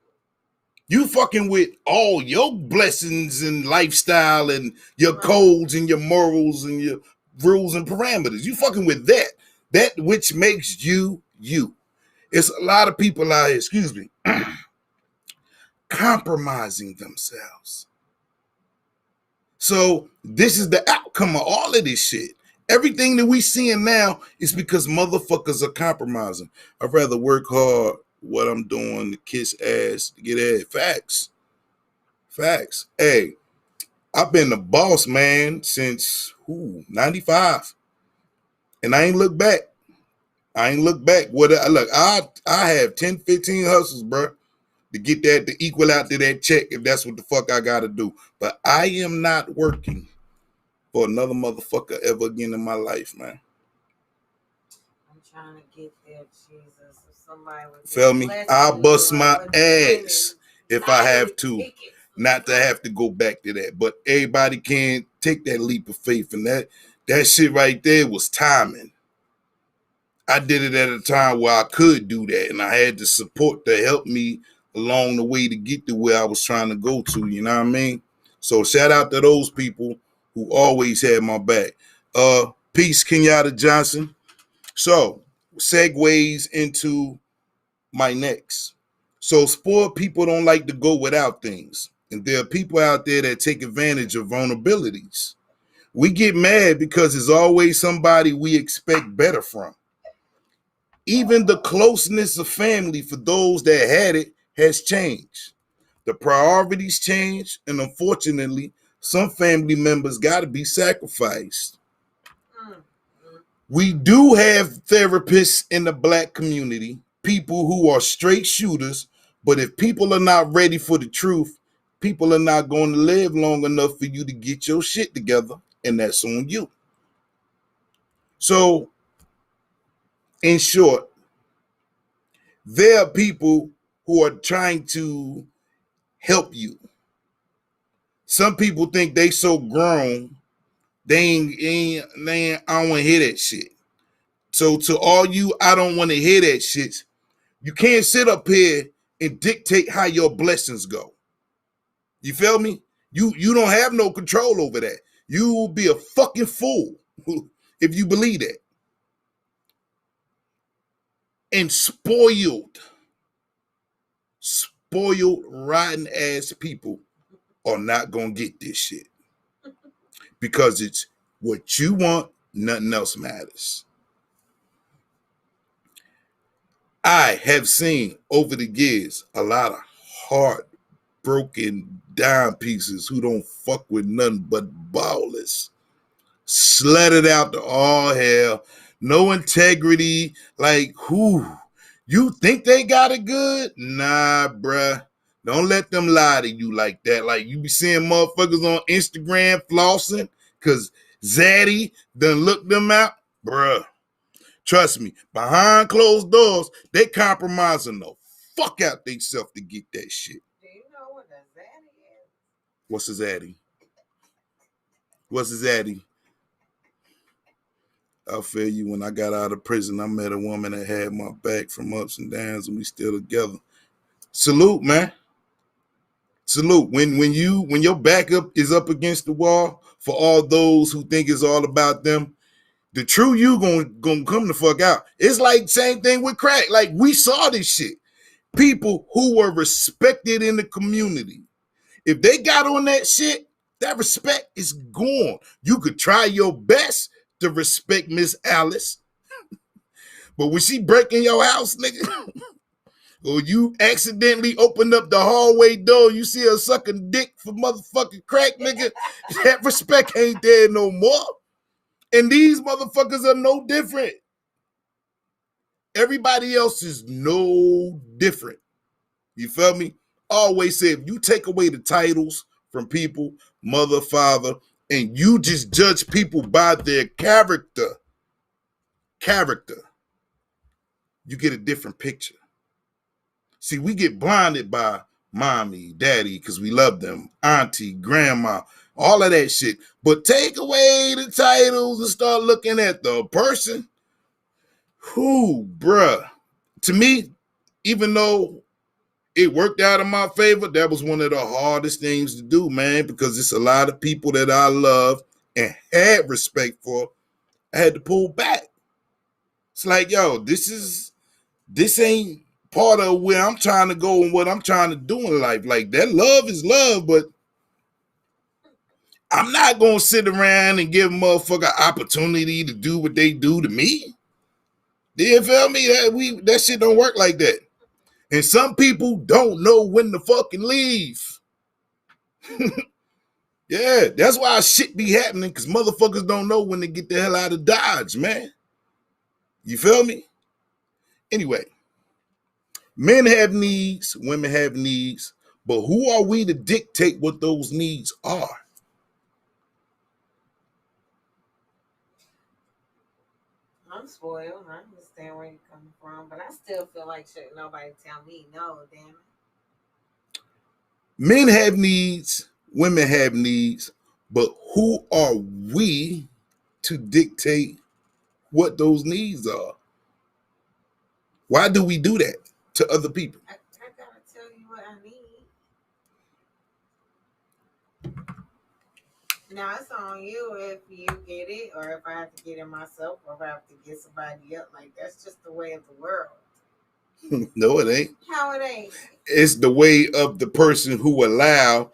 Speaker 1: You fucking with all your blessings and lifestyle and your codes and your morals and your rules and parameters. You fucking with that which makes you you. It's a lot of people out here, compromising themselves. So this is the outcome of all of this shit. Everything that we seeing now is because motherfuckers are compromising. I'd rather work hard what I'm doing to kiss ass to get ahead. Facts. Hey, I've been the boss man since 95. And I ain't look back. I have 10, 15 hustles, bro, to get that, to equal out to that check if that's what the fuck I gotta do. But I am not working for another motherfucker ever again in my life, man.
Speaker 2: I'm trying to get there, Jesus. If somebody would
Speaker 1: feel me? I'll bust my ass if I have to, not to have to go back to that. But everybody can't take that leap of faith, and that shit right there was timing. I did it at a time where I could do that, and I had the support to help me along the way to get to where I was trying to go to, you know what I mean? So shout out to those people who always had my back. Peace, Kenyatta Johnson. So, segues into my next. So, spoiled people don't like to go without things. And there are people out there that take advantage of vulnerabilities. We get mad because there's always somebody we expect better from. Even the closeness of family for those that had it has changed. The priorities change, and unfortunately, some family members got to be sacrificed. We do have therapists in the Black community, people who are straight shooters, but if people are not ready for the truth, people are not going to live long enough for you to get your shit together, and that's on you. So, in short, there are people who are trying to help you. Some people think they so grown, they ain't I don't want to hear that shit. So to all you, I don't want to hear that shit. You can't sit up here and dictate how your blessings go. You feel me? You don't have no control over that. You will be a fucking fool if you believe that. And spoiled, rotten ass people are not gonna get this shit. Because it's what you want, nothing else matters. I have seen over the years a lot of heartbroken dime pieces who don't fuck with nothing but ballers. Slutted out to all hell, no integrity. Like, who? You think they got it good? Nah, bruh. Don't let them lie to you like that. Like, you be seeing motherfuckers on Instagram flossing because Zaddy done looked them out. Bruh, trust me, behind closed doors, they compromising the fuck out themselves to get that shit.
Speaker 2: Do you know what a Zaddy is?
Speaker 1: What's a Zaddy? What's a Zaddy? I feel you. When I got out of prison, I met a woman that had my back from ups and downs, and we still together. Salute, man. Salute. When your back up is up against the wall, for all those who think it's all about them, the true you gonna come the fuck out. It's like same thing with crack. Like, we saw this shit. People who were respected in the community, if they got on that shit, that respect is gone. You could try your best to respect Miss Alice, but when she break in your house, nigga, or you accidentally open up the hallway door, you see her sucking dick for motherfucking crack, nigga, that respect ain't there no more. And these motherfuckers are no different. Everybody else is no different. You feel me? I always say, if you take away the titles from people, mother, father, and you just judge people by their character, you get a different picture. See, we get blinded by mommy, daddy, because we love them, auntie, grandma, all of that shit. But take away the titles and start looking at the person. Who, bruh? To me, even though it worked out in my favor, that was one of the hardest things to do, man, because it's a lot of people that I love and had respect for. I had to pull back. It's like, yo, this ain't part of where I'm trying to go and what I'm trying to do in life. Like, that love is love, but I'm not going to sit around and give a motherfucker opportunity to do what they do to me. Do you feel me? That shit don't work like that. And some people don't know when to fucking leave. Yeah, that's why shit be happening, because motherfuckers don't know when to get the hell out of Dodge, man. You feel me? Anyway, men have needs, women have needs, but who are we to dictate what those needs are?
Speaker 2: I'm spoiled. I understand where you're coming from, but I still feel like shouldn't nobody tell me no, damn it.
Speaker 1: Men have needs, women have needs, but who are we to dictate what those needs are? Why do we do that to other people?
Speaker 2: I gotta tell you what I need. Now it's on you if you get it, or if I have to get it myself, or if I have to get somebody else. Like, that's just the way of the world.
Speaker 1: No, it ain't.
Speaker 2: How it ain't?
Speaker 1: It's the way of the person who allow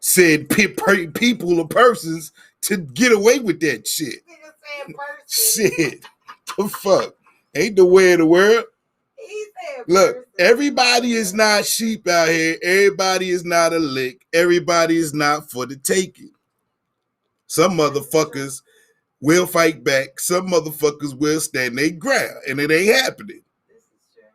Speaker 1: said people or persons to get away with that shit.
Speaker 2: Nigga said person.
Speaker 1: Shit. The fuck? Ain't the way of the world.
Speaker 2: He said
Speaker 1: Look,
Speaker 2: person.
Speaker 1: everybody is not sheep out here. Everybody is not a lick. Everybody is not for the taking. Some motherfuckers will fight back. Some motherfuckers will stand their ground, and it ain't happening.
Speaker 2: This is true.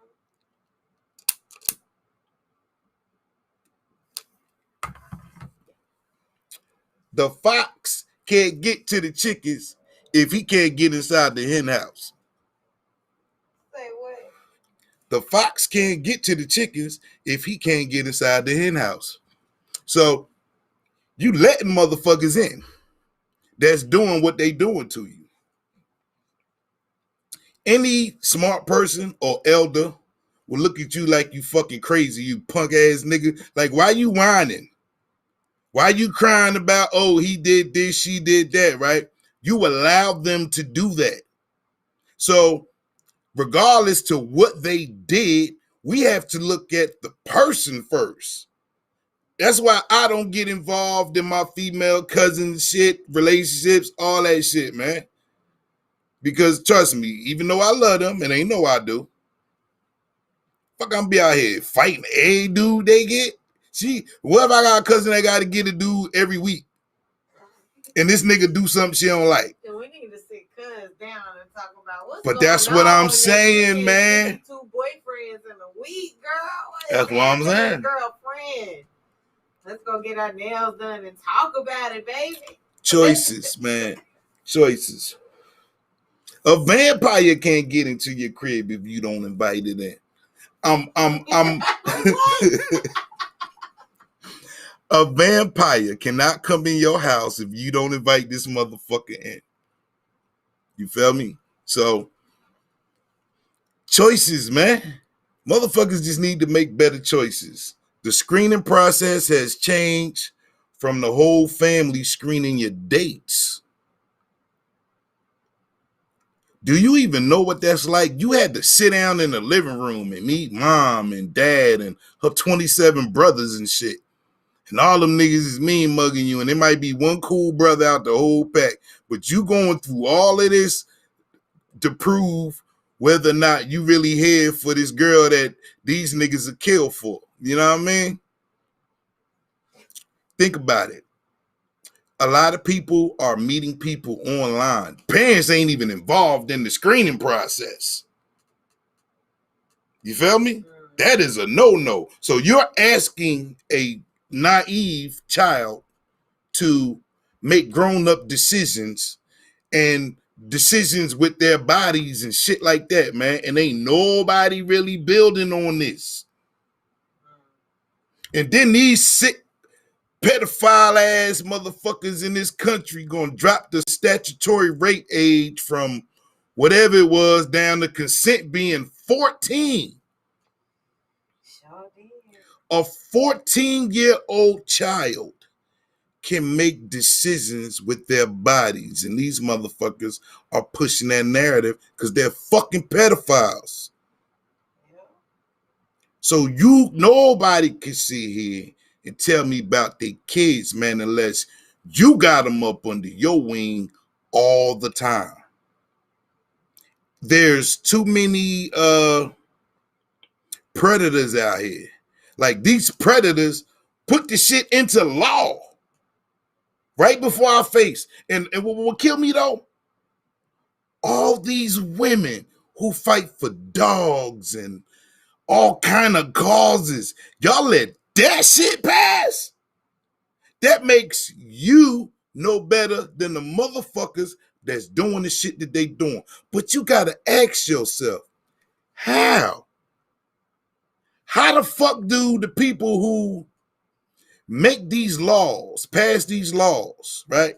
Speaker 1: The fox can't get to the chickens if he can't get inside the hen house.
Speaker 2: Say what?
Speaker 1: The fox can't get to the chickens if he can't get inside the hen house. So you letting motherfuckers in that's doing what they doing to you. Any smart person or elder will look at you like you fucking crazy, you punk ass nigga. Like, why you whining? Why you crying about, oh, he did this, she did that, right? You allowed them to do that. So regardless to what they did, we have to look at the person first. That's why I don't get involved in my female cousin shit, relationships, all that shit, man. Because trust me, even though I love them, and they know I do, fuck, I'm be out here fighting a dude they get. See, what if I got a cousin that got to get a dude every week, and this nigga do something she don't like?
Speaker 2: Then we need to sit cuz down and talk about what's
Speaker 1: But
Speaker 2: going
Speaker 1: that's what
Speaker 2: on.
Speaker 1: I'm saying, man.
Speaker 2: 2 boyfriends in a week, girl.
Speaker 1: That's what I'm saying.
Speaker 2: Girlfriend. Let's go get our nails done and talk about it, baby.
Speaker 1: Choices, man. Choices. A vampire can't get into your crib if you don't invite it in. A vampire cannot come in your house if you don't invite this motherfucker in. You feel me? So, choices, man. Motherfuckers just need to make better choices. The screening process has changed from the whole family screening your dates. Do you even know what that's like? You had to sit down in the living room and meet mom and dad and her 27 brothers and shit. And all them niggas is mean mugging you, and there might be one cool brother out the whole pack. But you going through all of this to prove whether or not you really here for this girl that these niggas are killed for. You know what I mean? Think about it. A lot of people are meeting people online. Parents ain't even involved in the screening process. You feel me? That is a no-no. So you're asking a naive child to make grown-up decisions and decisions with their bodies and shit like that, man. And ain't nobody really building on this. And then these sick pedophile ass motherfuckers in this country gonna drop the statutory rape age from whatever it was down to consent being 14.
Speaker 2: Sure did.
Speaker 1: A 14-year-old child can make decisions with their bodies, and these motherfuckers are pushing that narrative because they're fucking pedophiles.
Speaker 2: Yeah.
Speaker 1: So nobody can sit here and tell me about their kids, man, unless you got them up under your wing all the time. There's too many predators out here. Like, these predators put the shit into law right before our face. And what will kill me, though? All these women who fight for dogs and all kind of causes. Y'all let that shit pass? That makes you no better than the motherfuckers that's doing the shit that they doing. But you gotta ask yourself, how? How the fuck do the people who make these laws, pass these laws, right,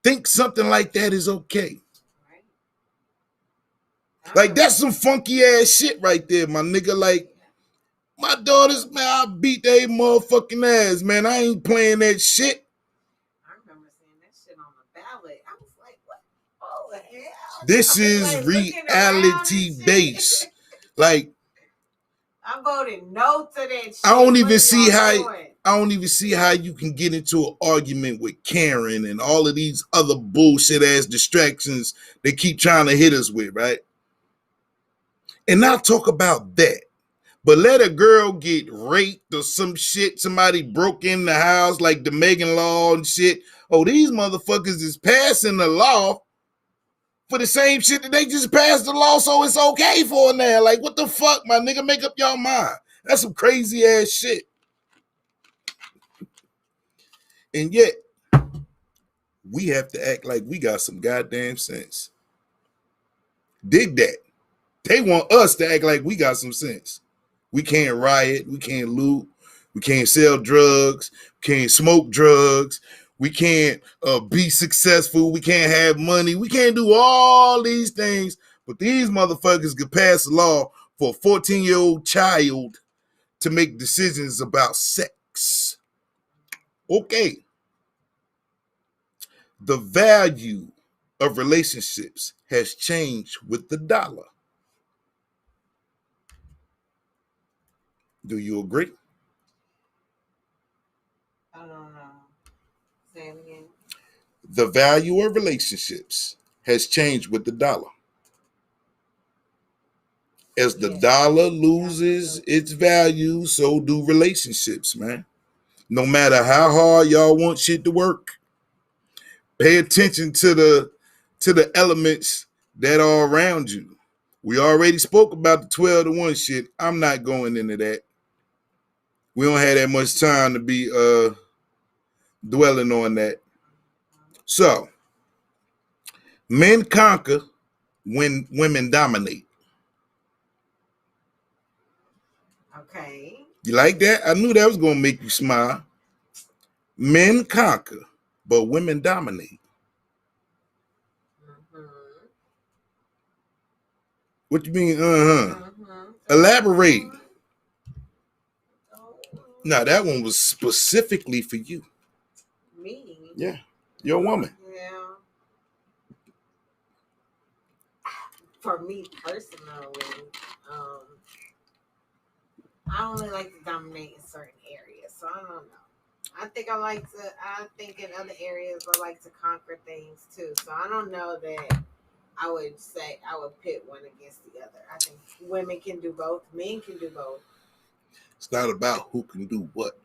Speaker 1: think something like that is okay?
Speaker 2: Right.
Speaker 1: Like, that's some funky ass shit right there, my nigga. Like, my daughters, man, I beat their motherfucking ass, man. I ain't playing that shit.
Speaker 2: I remember seeing that shit on the ballot. I was like, what? Oh, the hell?
Speaker 1: This
Speaker 2: I was,
Speaker 1: is
Speaker 2: like, looking around and
Speaker 1: reality
Speaker 2: shit.
Speaker 1: based. Like,
Speaker 2: I voted no to that shit.
Speaker 1: I don't even
Speaker 2: What
Speaker 1: see
Speaker 2: y'all
Speaker 1: how
Speaker 2: doing?
Speaker 1: I don't even see how you can get into an argument with Karen and all of these other bullshit ass distractions they keep trying to hit us with, right? And not talk about that. But let a girl get raped or some shit, somebody broke in the house like the Megan Law and shit. Oh, these motherfuckers is passing the law for the same shit that they just passed the law, so it's okay for now. Like, what the fuck, my nigga? Make up your mind. That's some crazy ass shit. And yet, we have to act like we got some goddamn sense. Dig that. They want us to act like we got some sense. We can't riot. We can't loot. We can't sell drugs. We can't smoke drugs. We can't be successful. We can't have money. We can't do all these things. But these motherfuckers could pass a law for a 14-year-old child to make decisions about sex. Okay. The value of relationships has changed with the dollar. Do you agree?
Speaker 2: I don't know. Say it again.
Speaker 1: The value of relationships has changed with the dollar. As the dollar loses its value, so do relationships, man. No matter how hard y'all want shit to work, pay attention to the elements that are around you. We already spoke about the 12-to-1 shit. I'm not going into that. We don't have that much time to be dwelling on that. So, men conquer when women dominate.
Speaker 2: Okay.
Speaker 1: You like that? I knew that was going to make you smile. Men conquer, but women dominate.
Speaker 2: Mm-hmm.
Speaker 1: What you mean, Elaborate. No, that one was specifically for you.
Speaker 2: Me?
Speaker 1: Yeah, you're a woman.
Speaker 2: Yeah. For me personally, I only like to dominate in certain areas, so I don't know. I think in other areas I like to conquer things too. So I don't know that I would say I would pit one against the other. I think women can do both, men can do both.
Speaker 1: It's not about who can do what.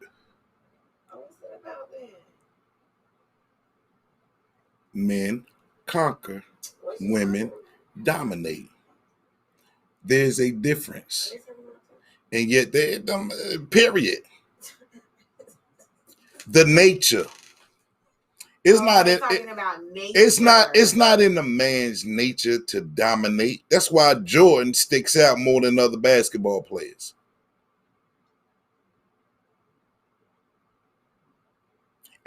Speaker 2: What's it about then?
Speaker 1: Men conquer, women dominate. There's a difference. And yet, period. The nature. It's It's not in the man's nature to dominate. That's why Jordan sticks out more than other basketball players.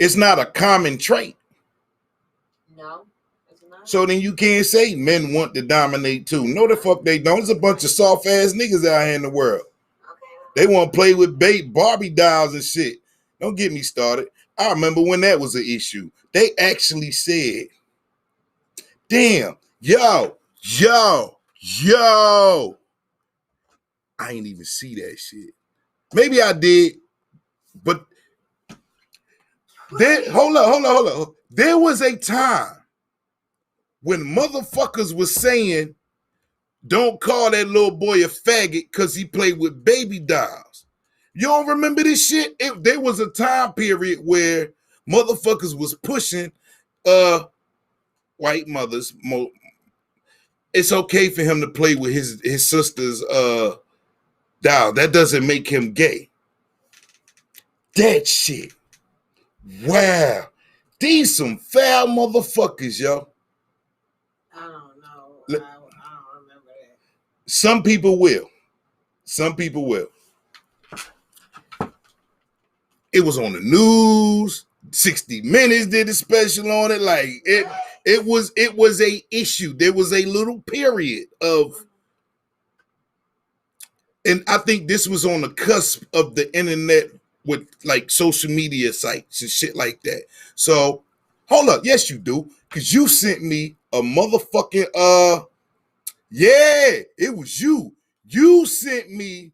Speaker 1: It's not a common trait.
Speaker 2: No, it's not.
Speaker 1: So then you can't say men want to dominate too. No, the fuck they don't. There's a bunch of soft ass niggas out here in the world. They want to play with Barbie dolls and shit. Don't get me started. I remember when that was an issue. They actually said, damn, yo. I ain't even see that shit. Maybe I did, but hold up. There was a time when motherfuckers was saying, don't call that little boy a faggot because he played with baby dolls. You don't remember this shit? There was a time period where motherfuckers was pushing white mothers. It's okay for him to play with his sister's doll. That doesn't make him gay. That shit. Wow. These some foul motherfuckers, yo.
Speaker 2: I don't know. I don't remember that.
Speaker 1: Some people will. It was on the news. 60 Minutes did a special on it. Like it was a issue. There was a little period of, and I think this was on the cusp of the internet with like social media sites and shit like that. So hold up. Yes, you do. Because you sent me a motherfucking yeah, it was you. You sent me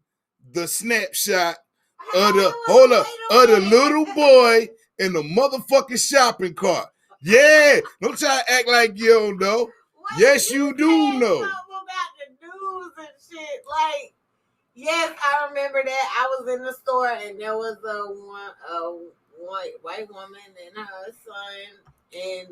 Speaker 1: the snapshot of the little boy in the motherfucking shopping cart. Yeah, don't try to act like you don't know. Yes, you do know.
Speaker 2: About the news and shit. Like, yes, I remember that. I was in the store and there was a white woman and her son, and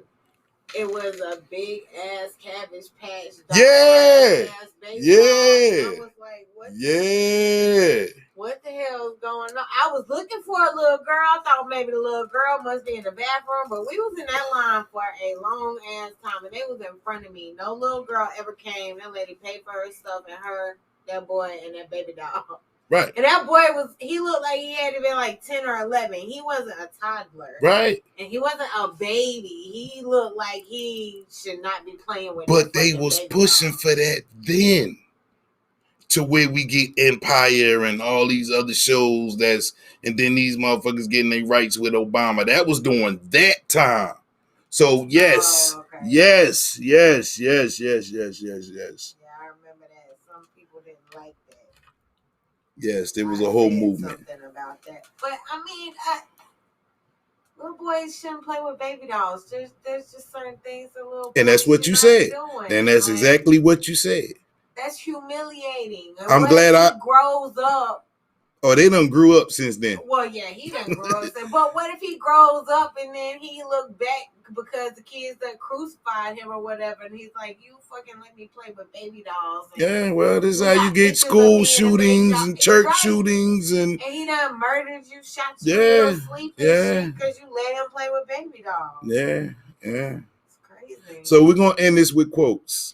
Speaker 2: it was a big ass Cabbage Patch.
Speaker 1: Yeah.
Speaker 2: Yeah. I was like, what?
Speaker 1: Yeah.
Speaker 2: What the hell is going on? I was looking for a little girl. I thought maybe the little girl must be in the bathroom, but we was in that line for a long ass time, and they was in front of me. No little girl ever came. That lady paid for her stuff, and her, that boy, and that baby doll.
Speaker 1: Right.
Speaker 2: And that boy he looked like he had to be like 10 or 11. He wasn't a toddler.
Speaker 1: Right.
Speaker 2: And he wasn't a baby. He looked like he should not be playing with.
Speaker 1: But they was pushing for that then. To where we get Empire and all these other shows and then these motherfuckers getting their rights with Obama. That was during that time. So yes,
Speaker 2: okay.
Speaker 1: yes.
Speaker 2: Yeah, I remember that. Some people didn't like that.
Speaker 1: Yes, there was a whole movement.
Speaker 2: Something about that. But I mean, little boys shouldn't play with baby dolls. There's just certain things that little boys
Speaker 1: and that's what you said. And that's exactly what you said.
Speaker 2: That's humiliating.
Speaker 1: I'm glad
Speaker 2: he grows up.
Speaker 1: Oh, they done grew up since then.
Speaker 2: Well, yeah, he done grew up. But what if he grows up and then he look back because the kids that crucified him or whatever, and he's like, you fucking let me play with baby dolls.
Speaker 1: Yeah, well, this is how you get school shootings and church shootings. And
Speaker 2: he done murdered you, shot you in sleep because you let him play with baby dolls.
Speaker 1: Yeah.
Speaker 2: It's crazy.
Speaker 1: So we're going to end this with quotes.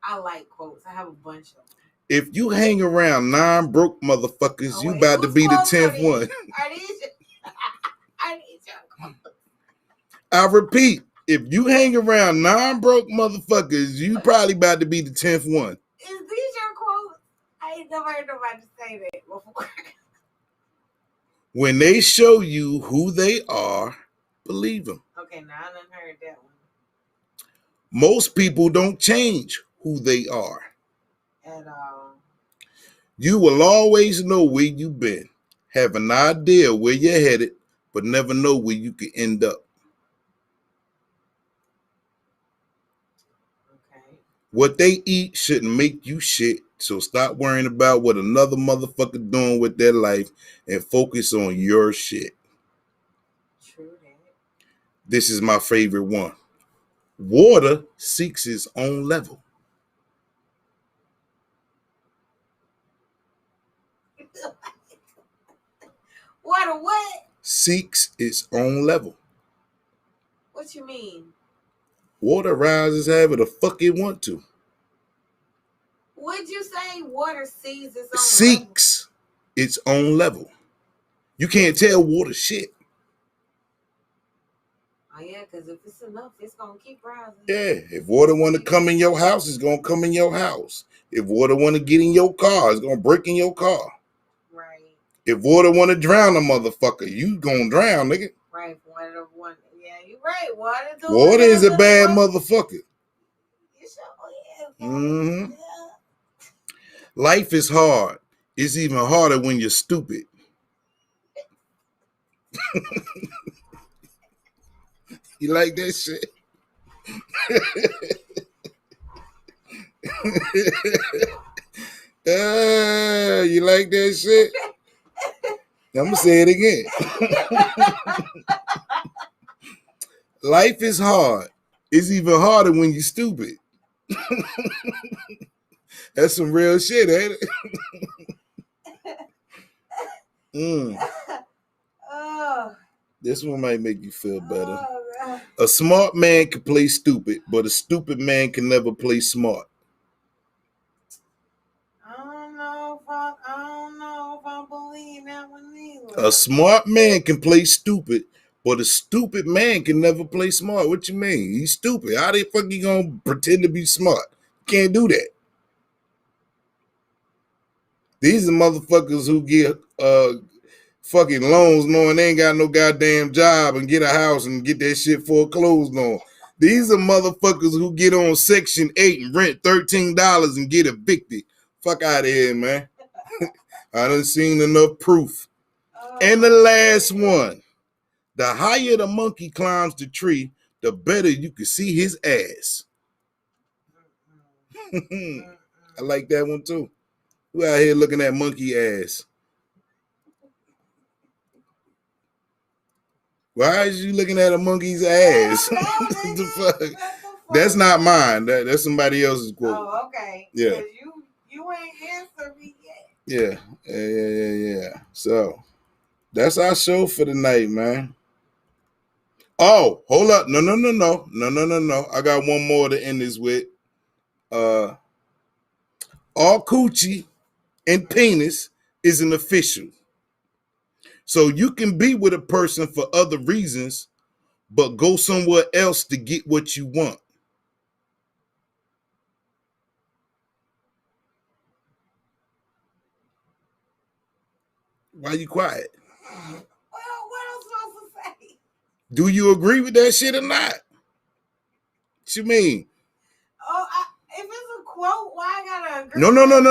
Speaker 2: I like quotes. I have a bunch of them.
Speaker 1: If you hang around 9 broke motherfuckers, you about to be the 10th one.
Speaker 2: I need your quotes.
Speaker 1: I repeat, if you hang around 9 broke motherfuckers, you probably about to be the 10th one.
Speaker 2: Is these your quotes? I ain't never heard nobody say that before.
Speaker 1: When they show you who they are, believe them.
Speaker 2: Okay, now I done heard that one.
Speaker 1: Most people don't change who they are.
Speaker 2: At all.
Speaker 1: You will always know where you've been, have an idea where you're headed, but never know where you could end up.
Speaker 2: Okay.
Speaker 1: What they eat shouldn't make you shit, so stop worrying about what another motherfucker doing with their life and focus on your shit.
Speaker 2: True that.
Speaker 1: This is my favorite one. Water seeks its own level.
Speaker 2: Water what?
Speaker 1: Seeks its own level.
Speaker 2: What you mean?
Speaker 1: Water rises however the fuck it want to.
Speaker 2: What'd you say? Water sees its own
Speaker 1: Seeks its own level. You can't tell water shit.
Speaker 2: Oh yeah, because if it's enough, it's gonna keep rising.
Speaker 1: Yeah, if water want to come in your house, it's gonna come in your house. If water want to get in your car, it's gonna break in your car.
Speaker 2: Right.
Speaker 1: If water want to drown a motherfucker, you gonna drown, nigga.
Speaker 2: Right. One. Yeah, you're right.
Speaker 1: Water is a bad motherfucker.
Speaker 2: You sure is.
Speaker 1: Mm-hmm.
Speaker 2: Yeah.
Speaker 1: Life is hard. It's even harder when you're stupid. You like that shit? You like that shit? I'm gonna say it again. Life is hard. It's even harder when you're stupid. That's some real shit, ain't it?
Speaker 2: Oh.
Speaker 1: This one might make you feel better.
Speaker 2: Oh, God.
Speaker 1: A smart man can play stupid, but a stupid man can never play smart.
Speaker 2: I don't know if I believe that one either.
Speaker 1: A smart man can play stupid, but a stupid man can never play smart. What you mean? He's stupid. How the fuck you gonna pretend to be smart? Can't do that. These are motherfuckers who get fucking loans knowing they ain't got no goddamn job and get a house and get that shit foreclosed on. These are motherfuckers who get on Section 8 and rent $13 and get evicted. Fuck out of here, man. I done seen enough proof. And the last one. The higher the monkey climbs the tree, the better you can see his ass. I like that one too. Who out here looking at monkey ass? Why is you looking at a monkey's ass? What the fuck? That's not mine. That's somebody else's quote.
Speaker 2: Oh, okay.
Speaker 1: Yeah.
Speaker 2: You ain't answered me yet.
Speaker 1: Yeah. So that's our show for the night, man. Oh, hold up. No. I got one more to end this with. All coochie and penis isn't official. So you can be with a person for other reasons, but go somewhere else to get what you want. Why you quiet?
Speaker 2: Well, what am I supposed to say?
Speaker 1: Do you agree with that shit or not? What you mean?
Speaker 2: Oh, if it's a quote, why I gotta agree?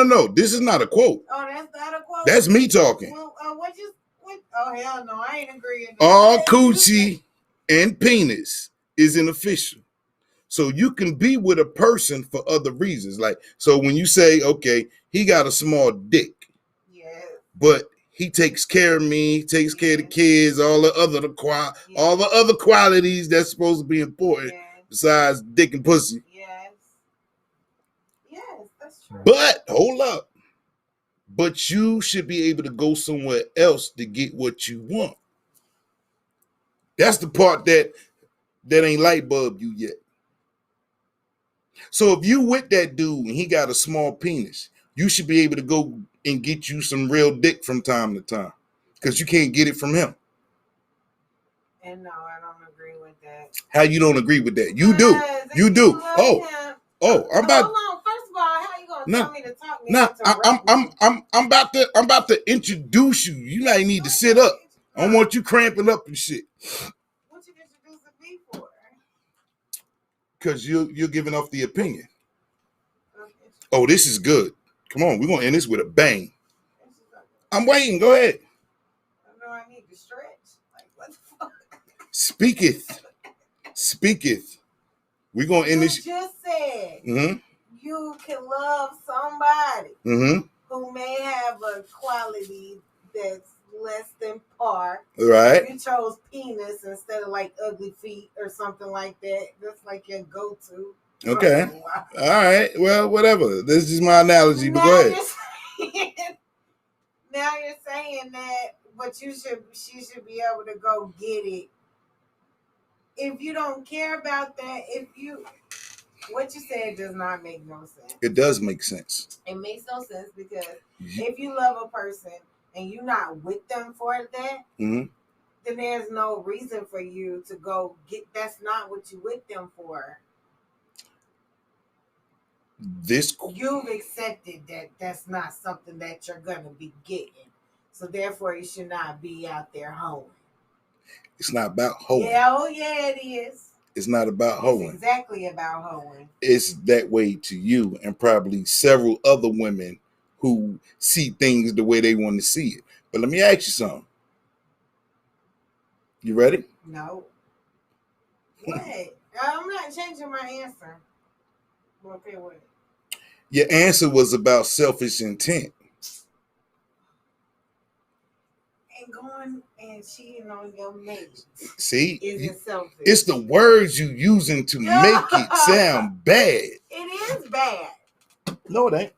Speaker 1: No. This is not a quote.
Speaker 2: Oh, that's not a quote?
Speaker 1: That's me talking.
Speaker 2: Well, oh, hell no, I ain't agreeing.
Speaker 1: All coochie and penis isn't official. So you can be with a person for other reasons. Like, so when you say, okay, he got a small dick,
Speaker 2: yes,
Speaker 1: but he takes care of me, takes care of the kids, all the other qualities that's supposed to be important besides dick and pussy.
Speaker 2: Yes, that's true.
Speaker 1: But hold up. But you should be able to go somewhere else to get what you want. That's the part that ain't light bulb you yet. So if you with that dude and he got a small penis, you should be able to go and get you some real dick from time to time, because you can't get it from him.
Speaker 2: And no, I don't agree with that.
Speaker 1: How you don't agree with that? You do. You do. I'm about.
Speaker 2: Hold on. First of all, how you gonna tell me to talk?
Speaker 1: I'm about to introduce you. You might need to sit up. I don't want you cramping up and shit.
Speaker 2: What you introducing me for?
Speaker 1: Because you're giving off the opinion. Oh, this is good. Come on, we're gonna end this with a bang. I'm waiting. Go ahead.
Speaker 2: I know I need to stretch. Like, what the fuck?
Speaker 1: Speaketh. We're gonna end this.
Speaker 2: You just said
Speaker 1: Mm-hmm.
Speaker 2: you can love somebody
Speaker 1: Mm-hmm.
Speaker 2: who may have a quality that's less than par.
Speaker 1: Right.
Speaker 2: You chose penis instead of like ugly feet or something like that. That's like your go-to.
Speaker 1: Okay. All right. Well, whatever. This is my analogy, but go ahead.
Speaker 2: Now you're saying that, but she should be able to go get it. If you don't care about that, what you said does not make no sense.
Speaker 1: It does make sense.
Speaker 2: It makes no sense because if you love a person and you're not with them for that,
Speaker 1: mm-hmm.
Speaker 2: then there's no reason for you to go get. That's not what you with them for. You've accepted that that's not something that you're gonna be getting, so therefore you should not be out there hoeing.
Speaker 1: It's not about hoeing.
Speaker 2: Yeah, it is.
Speaker 1: It's not about hoeing.
Speaker 2: It's exactly about hoeing.
Speaker 1: It's that way to you and probably several other women who see things the way they want to see it. But let me ask you something. You ready?
Speaker 2: No. What? I'm not changing my answer. Okay, what?
Speaker 1: Your answer was about selfish intent.
Speaker 2: And going and cheating on your mate.
Speaker 1: See?
Speaker 2: Isn't selfish.
Speaker 1: It's the words you using to make it sound bad.
Speaker 2: It is bad.
Speaker 1: No, it ain't.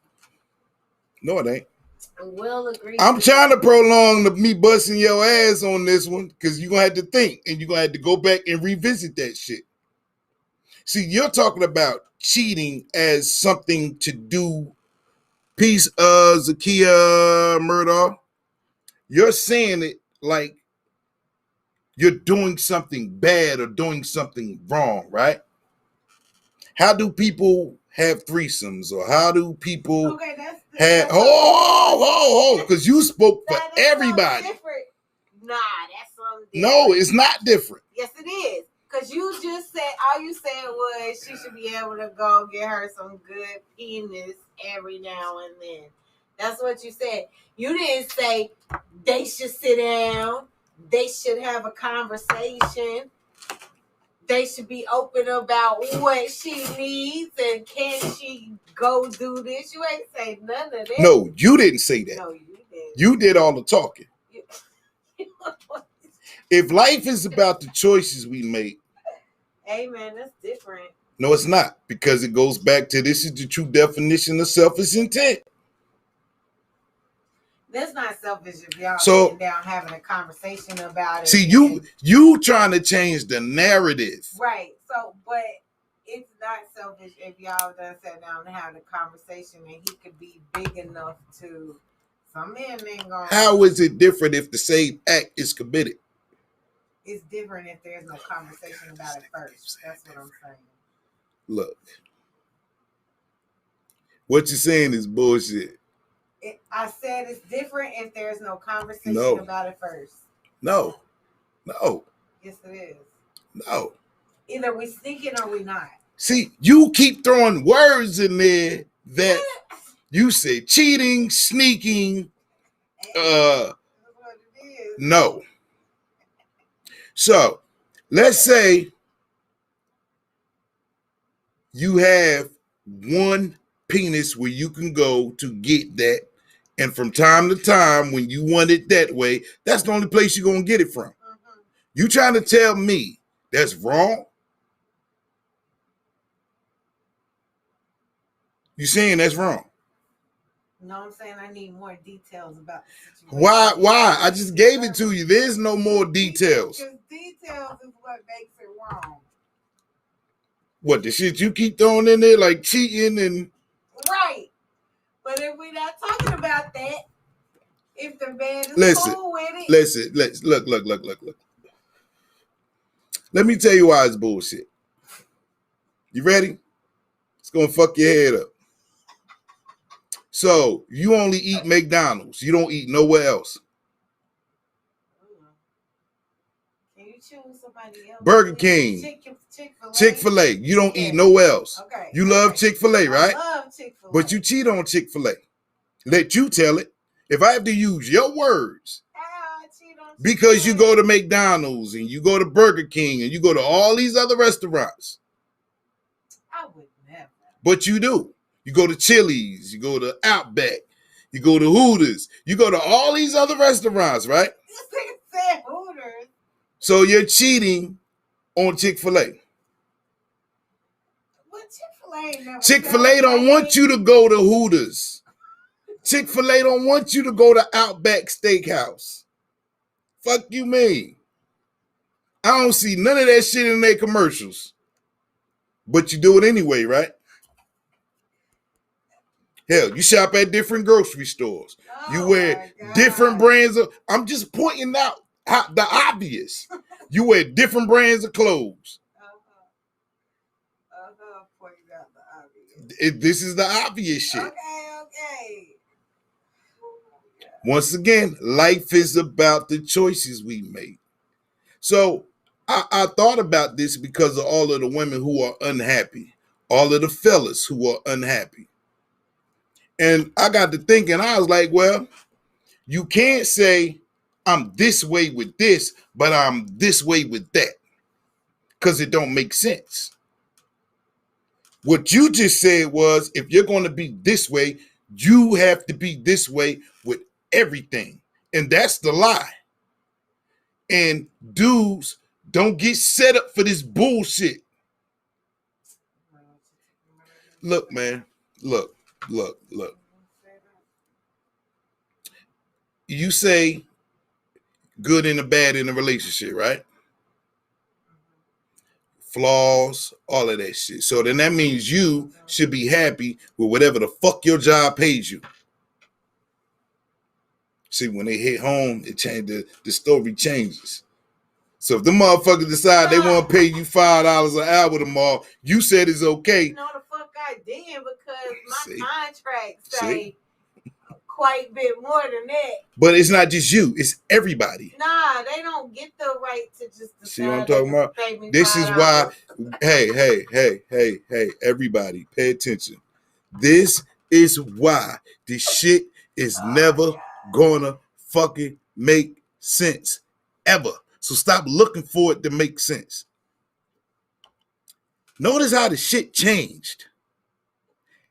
Speaker 2: We'll agree.
Speaker 1: I'm trying to prolong me busting your ass on this one because you're going to have to think and you're going to have to go back and revisit that shit. See, you're talking about cheating as something to do. Peace, Zakia Murdoch. You're saying it like you're doing something bad or doing something wrong, right? How do people have threesomes or how do people have because you spoke for everybody.
Speaker 2: Nah, that's something different.
Speaker 1: No, it's not different.
Speaker 2: Yes, it is. Because you just said, all you said was she should be able to go get her some good penis every now and then. That's what you said. You didn't say they should sit down. They should have a conversation. They should be open about what she needs and can she go do this. You ain't say none of that.
Speaker 1: No, you didn't say that.
Speaker 2: No, you didn't.
Speaker 1: You did all the talking. If life is about the choices we make,
Speaker 2: hey man, that's different.
Speaker 1: no, it's not, because it goes back to this is the true definition of selfish intent.
Speaker 2: That's not selfish if y'all
Speaker 1: So-
Speaker 2: sitting down having a conversation about it.
Speaker 1: See, you trying to change the narrative.
Speaker 2: Right. So, but it's not selfish if y'all done sat down and had a conversation and he could be big enough to. Some men ain't gonna.
Speaker 1: How is it different if the same act is committed?
Speaker 2: It's different if there's no conversation about it first. That's what I'm saying.
Speaker 1: Look, what you're saying is bullshit.
Speaker 2: I said it's different if there's no conversation
Speaker 1: No.
Speaker 2: about it first.
Speaker 1: No.
Speaker 2: Yes, it is.
Speaker 1: No.
Speaker 2: Either we sneaking or we not.
Speaker 1: See, you keep throwing words in there that you said cheating, sneaking,
Speaker 2: That's what it is.
Speaker 1: no. So let's say you have one penis where you can go to get that, and from time to time when you want it that way, that's the only place you're gonna get it from.
Speaker 2: Mhm.
Speaker 1: You trying to tell me that's wrong? You saying that's wrong?
Speaker 2: No, I'm saying I need more details about the situation.
Speaker 1: Why? I just gave it to you. There's no more details.
Speaker 2: Because details is what makes it wrong.
Speaker 1: What, the shit you keep throwing in there like cheating and
Speaker 2: Right. But if we're not talking about that, if the man is
Speaker 1: Listen,
Speaker 2: cool with it,
Speaker 1: let's look. Let me tell you why it's bullshit. You ready? It's gonna fuck your head up. So you only eat McDonald's. You don't eat nowhere else.
Speaker 2: can you choose somebody else?
Speaker 1: Burger King.
Speaker 2: Chick-fil-A.
Speaker 1: Chick-fil-A. You don't
Speaker 2: Yeah.
Speaker 1: eat nowhere else.
Speaker 2: Okay.
Speaker 1: You love Chick-fil-A, right?
Speaker 2: I love Chick-fil-A.
Speaker 1: But you cheat on Chick-fil-A. Let you tell it. If I have to use your words,
Speaker 2: I cheat on
Speaker 1: because you
Speaker 2: Chick-fil-A.
Speaker 1: go to McDonald's and you go to Burger King and you go to all these other restaurants,
Speaker 2: I would never.
Speaker 1: but you do. You go to Chili's, you go to Outback, you go to Hooters, you go to all these other restaurants, right?
Speaker 2: This nigga said Hooters.
Speaker 1: So you're cheating on Chick-fil-A.
Speaker 2: What Chick-fil-A never
Speaker 1: Chick-fil-A don't want you to go to Hooters. Chick-fil-A don't want you to go to Outback Steakhouse. Fuck you mean? I don't see none of that shit in their commercials. But you do it anyway, right? Hell, you shop at different grocery stores. You
Speaker 2: Oh
Speaker 1: wear
Speaker 2: my God.
Speaker 1: different brands of, I'm just pointing out the obvious. You wear different brands of clothes.
Speaker 2: Pointing out the obvious.
Speaker 1: This is the obvious shit.
Speaker 2: Okay.
Speaker 1: Once again, life is about the choices we make. So I thought about this because of all of the women who are unhappy, all of the fellas who are unhappy. And I got to thinking, I was like, well, you can't say I'm this way with this, but I'm this way with that, because it don't make sense. What you just said was, if you're going to be this way, you have to be this way with everything. And that's the lie. And dudes don't get set up for this bullshit. Look, man, look. You say good and the bad in a relationship, right? Flaws, all of that shit. So then that means you should be happy with whatever the fuck your job pays you. See, when they hit home, it changed. The story changes. So if the motherfuckers decide they want to pay you $5 an hour tomorrow, you said it's okay.
Speaker 2: No, the fuck I did, because my
Speaker 1: See?
Speaker 2: contract say
Speaker 1: See?
Speaker 2: quite a bit more than that.
Speaker 1: But it's not just you, it's everybody.
Speaker 2: Nah, they don't get the right to just decide.
Speaker 1: See what I'm talking
Speaker 2: they
Speaker 1: about?
Speaker 2: pay me
Speaker 1: This is why,
Speaker 2: $5.
Speaker 1: hey, everybody, pay attention. This is why this shit is never gonna fucking make sense ever. So stop looking for it to make sense. Notice how the shit changed.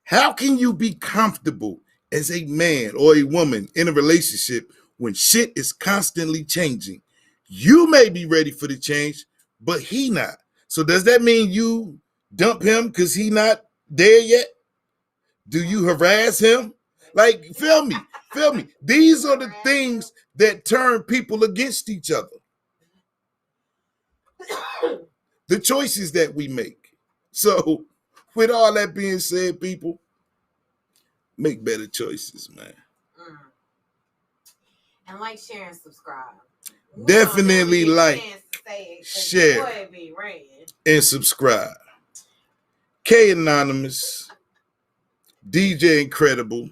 Speaker 1: How can you be comfortable as a man or a woman in a relationship when shit is constantly changing? You may be ready for the change, but he not. So does that mean you dump him because he not there yet? Do you harass him? Like, feel me. These are the things that turn people against each other. The choices that we make. So, with all that being said, people, make better choices, man.
Speaker 2: And like, share, and subscribe.
Speaker 1: Definitely like, share, and subscribe. K Anonymous, DJ Incredible.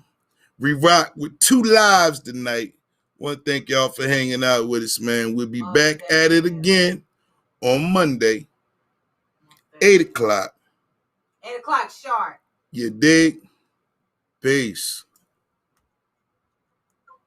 Speaker 1: We rock with 2 lives tonight. Want to thank y'all for hanging out with us, man. We'll be back at it again on Monday, 8 o'clock.
Speaker 2: 8 o'clock sharp.
Speaker 1: You dig? Peace.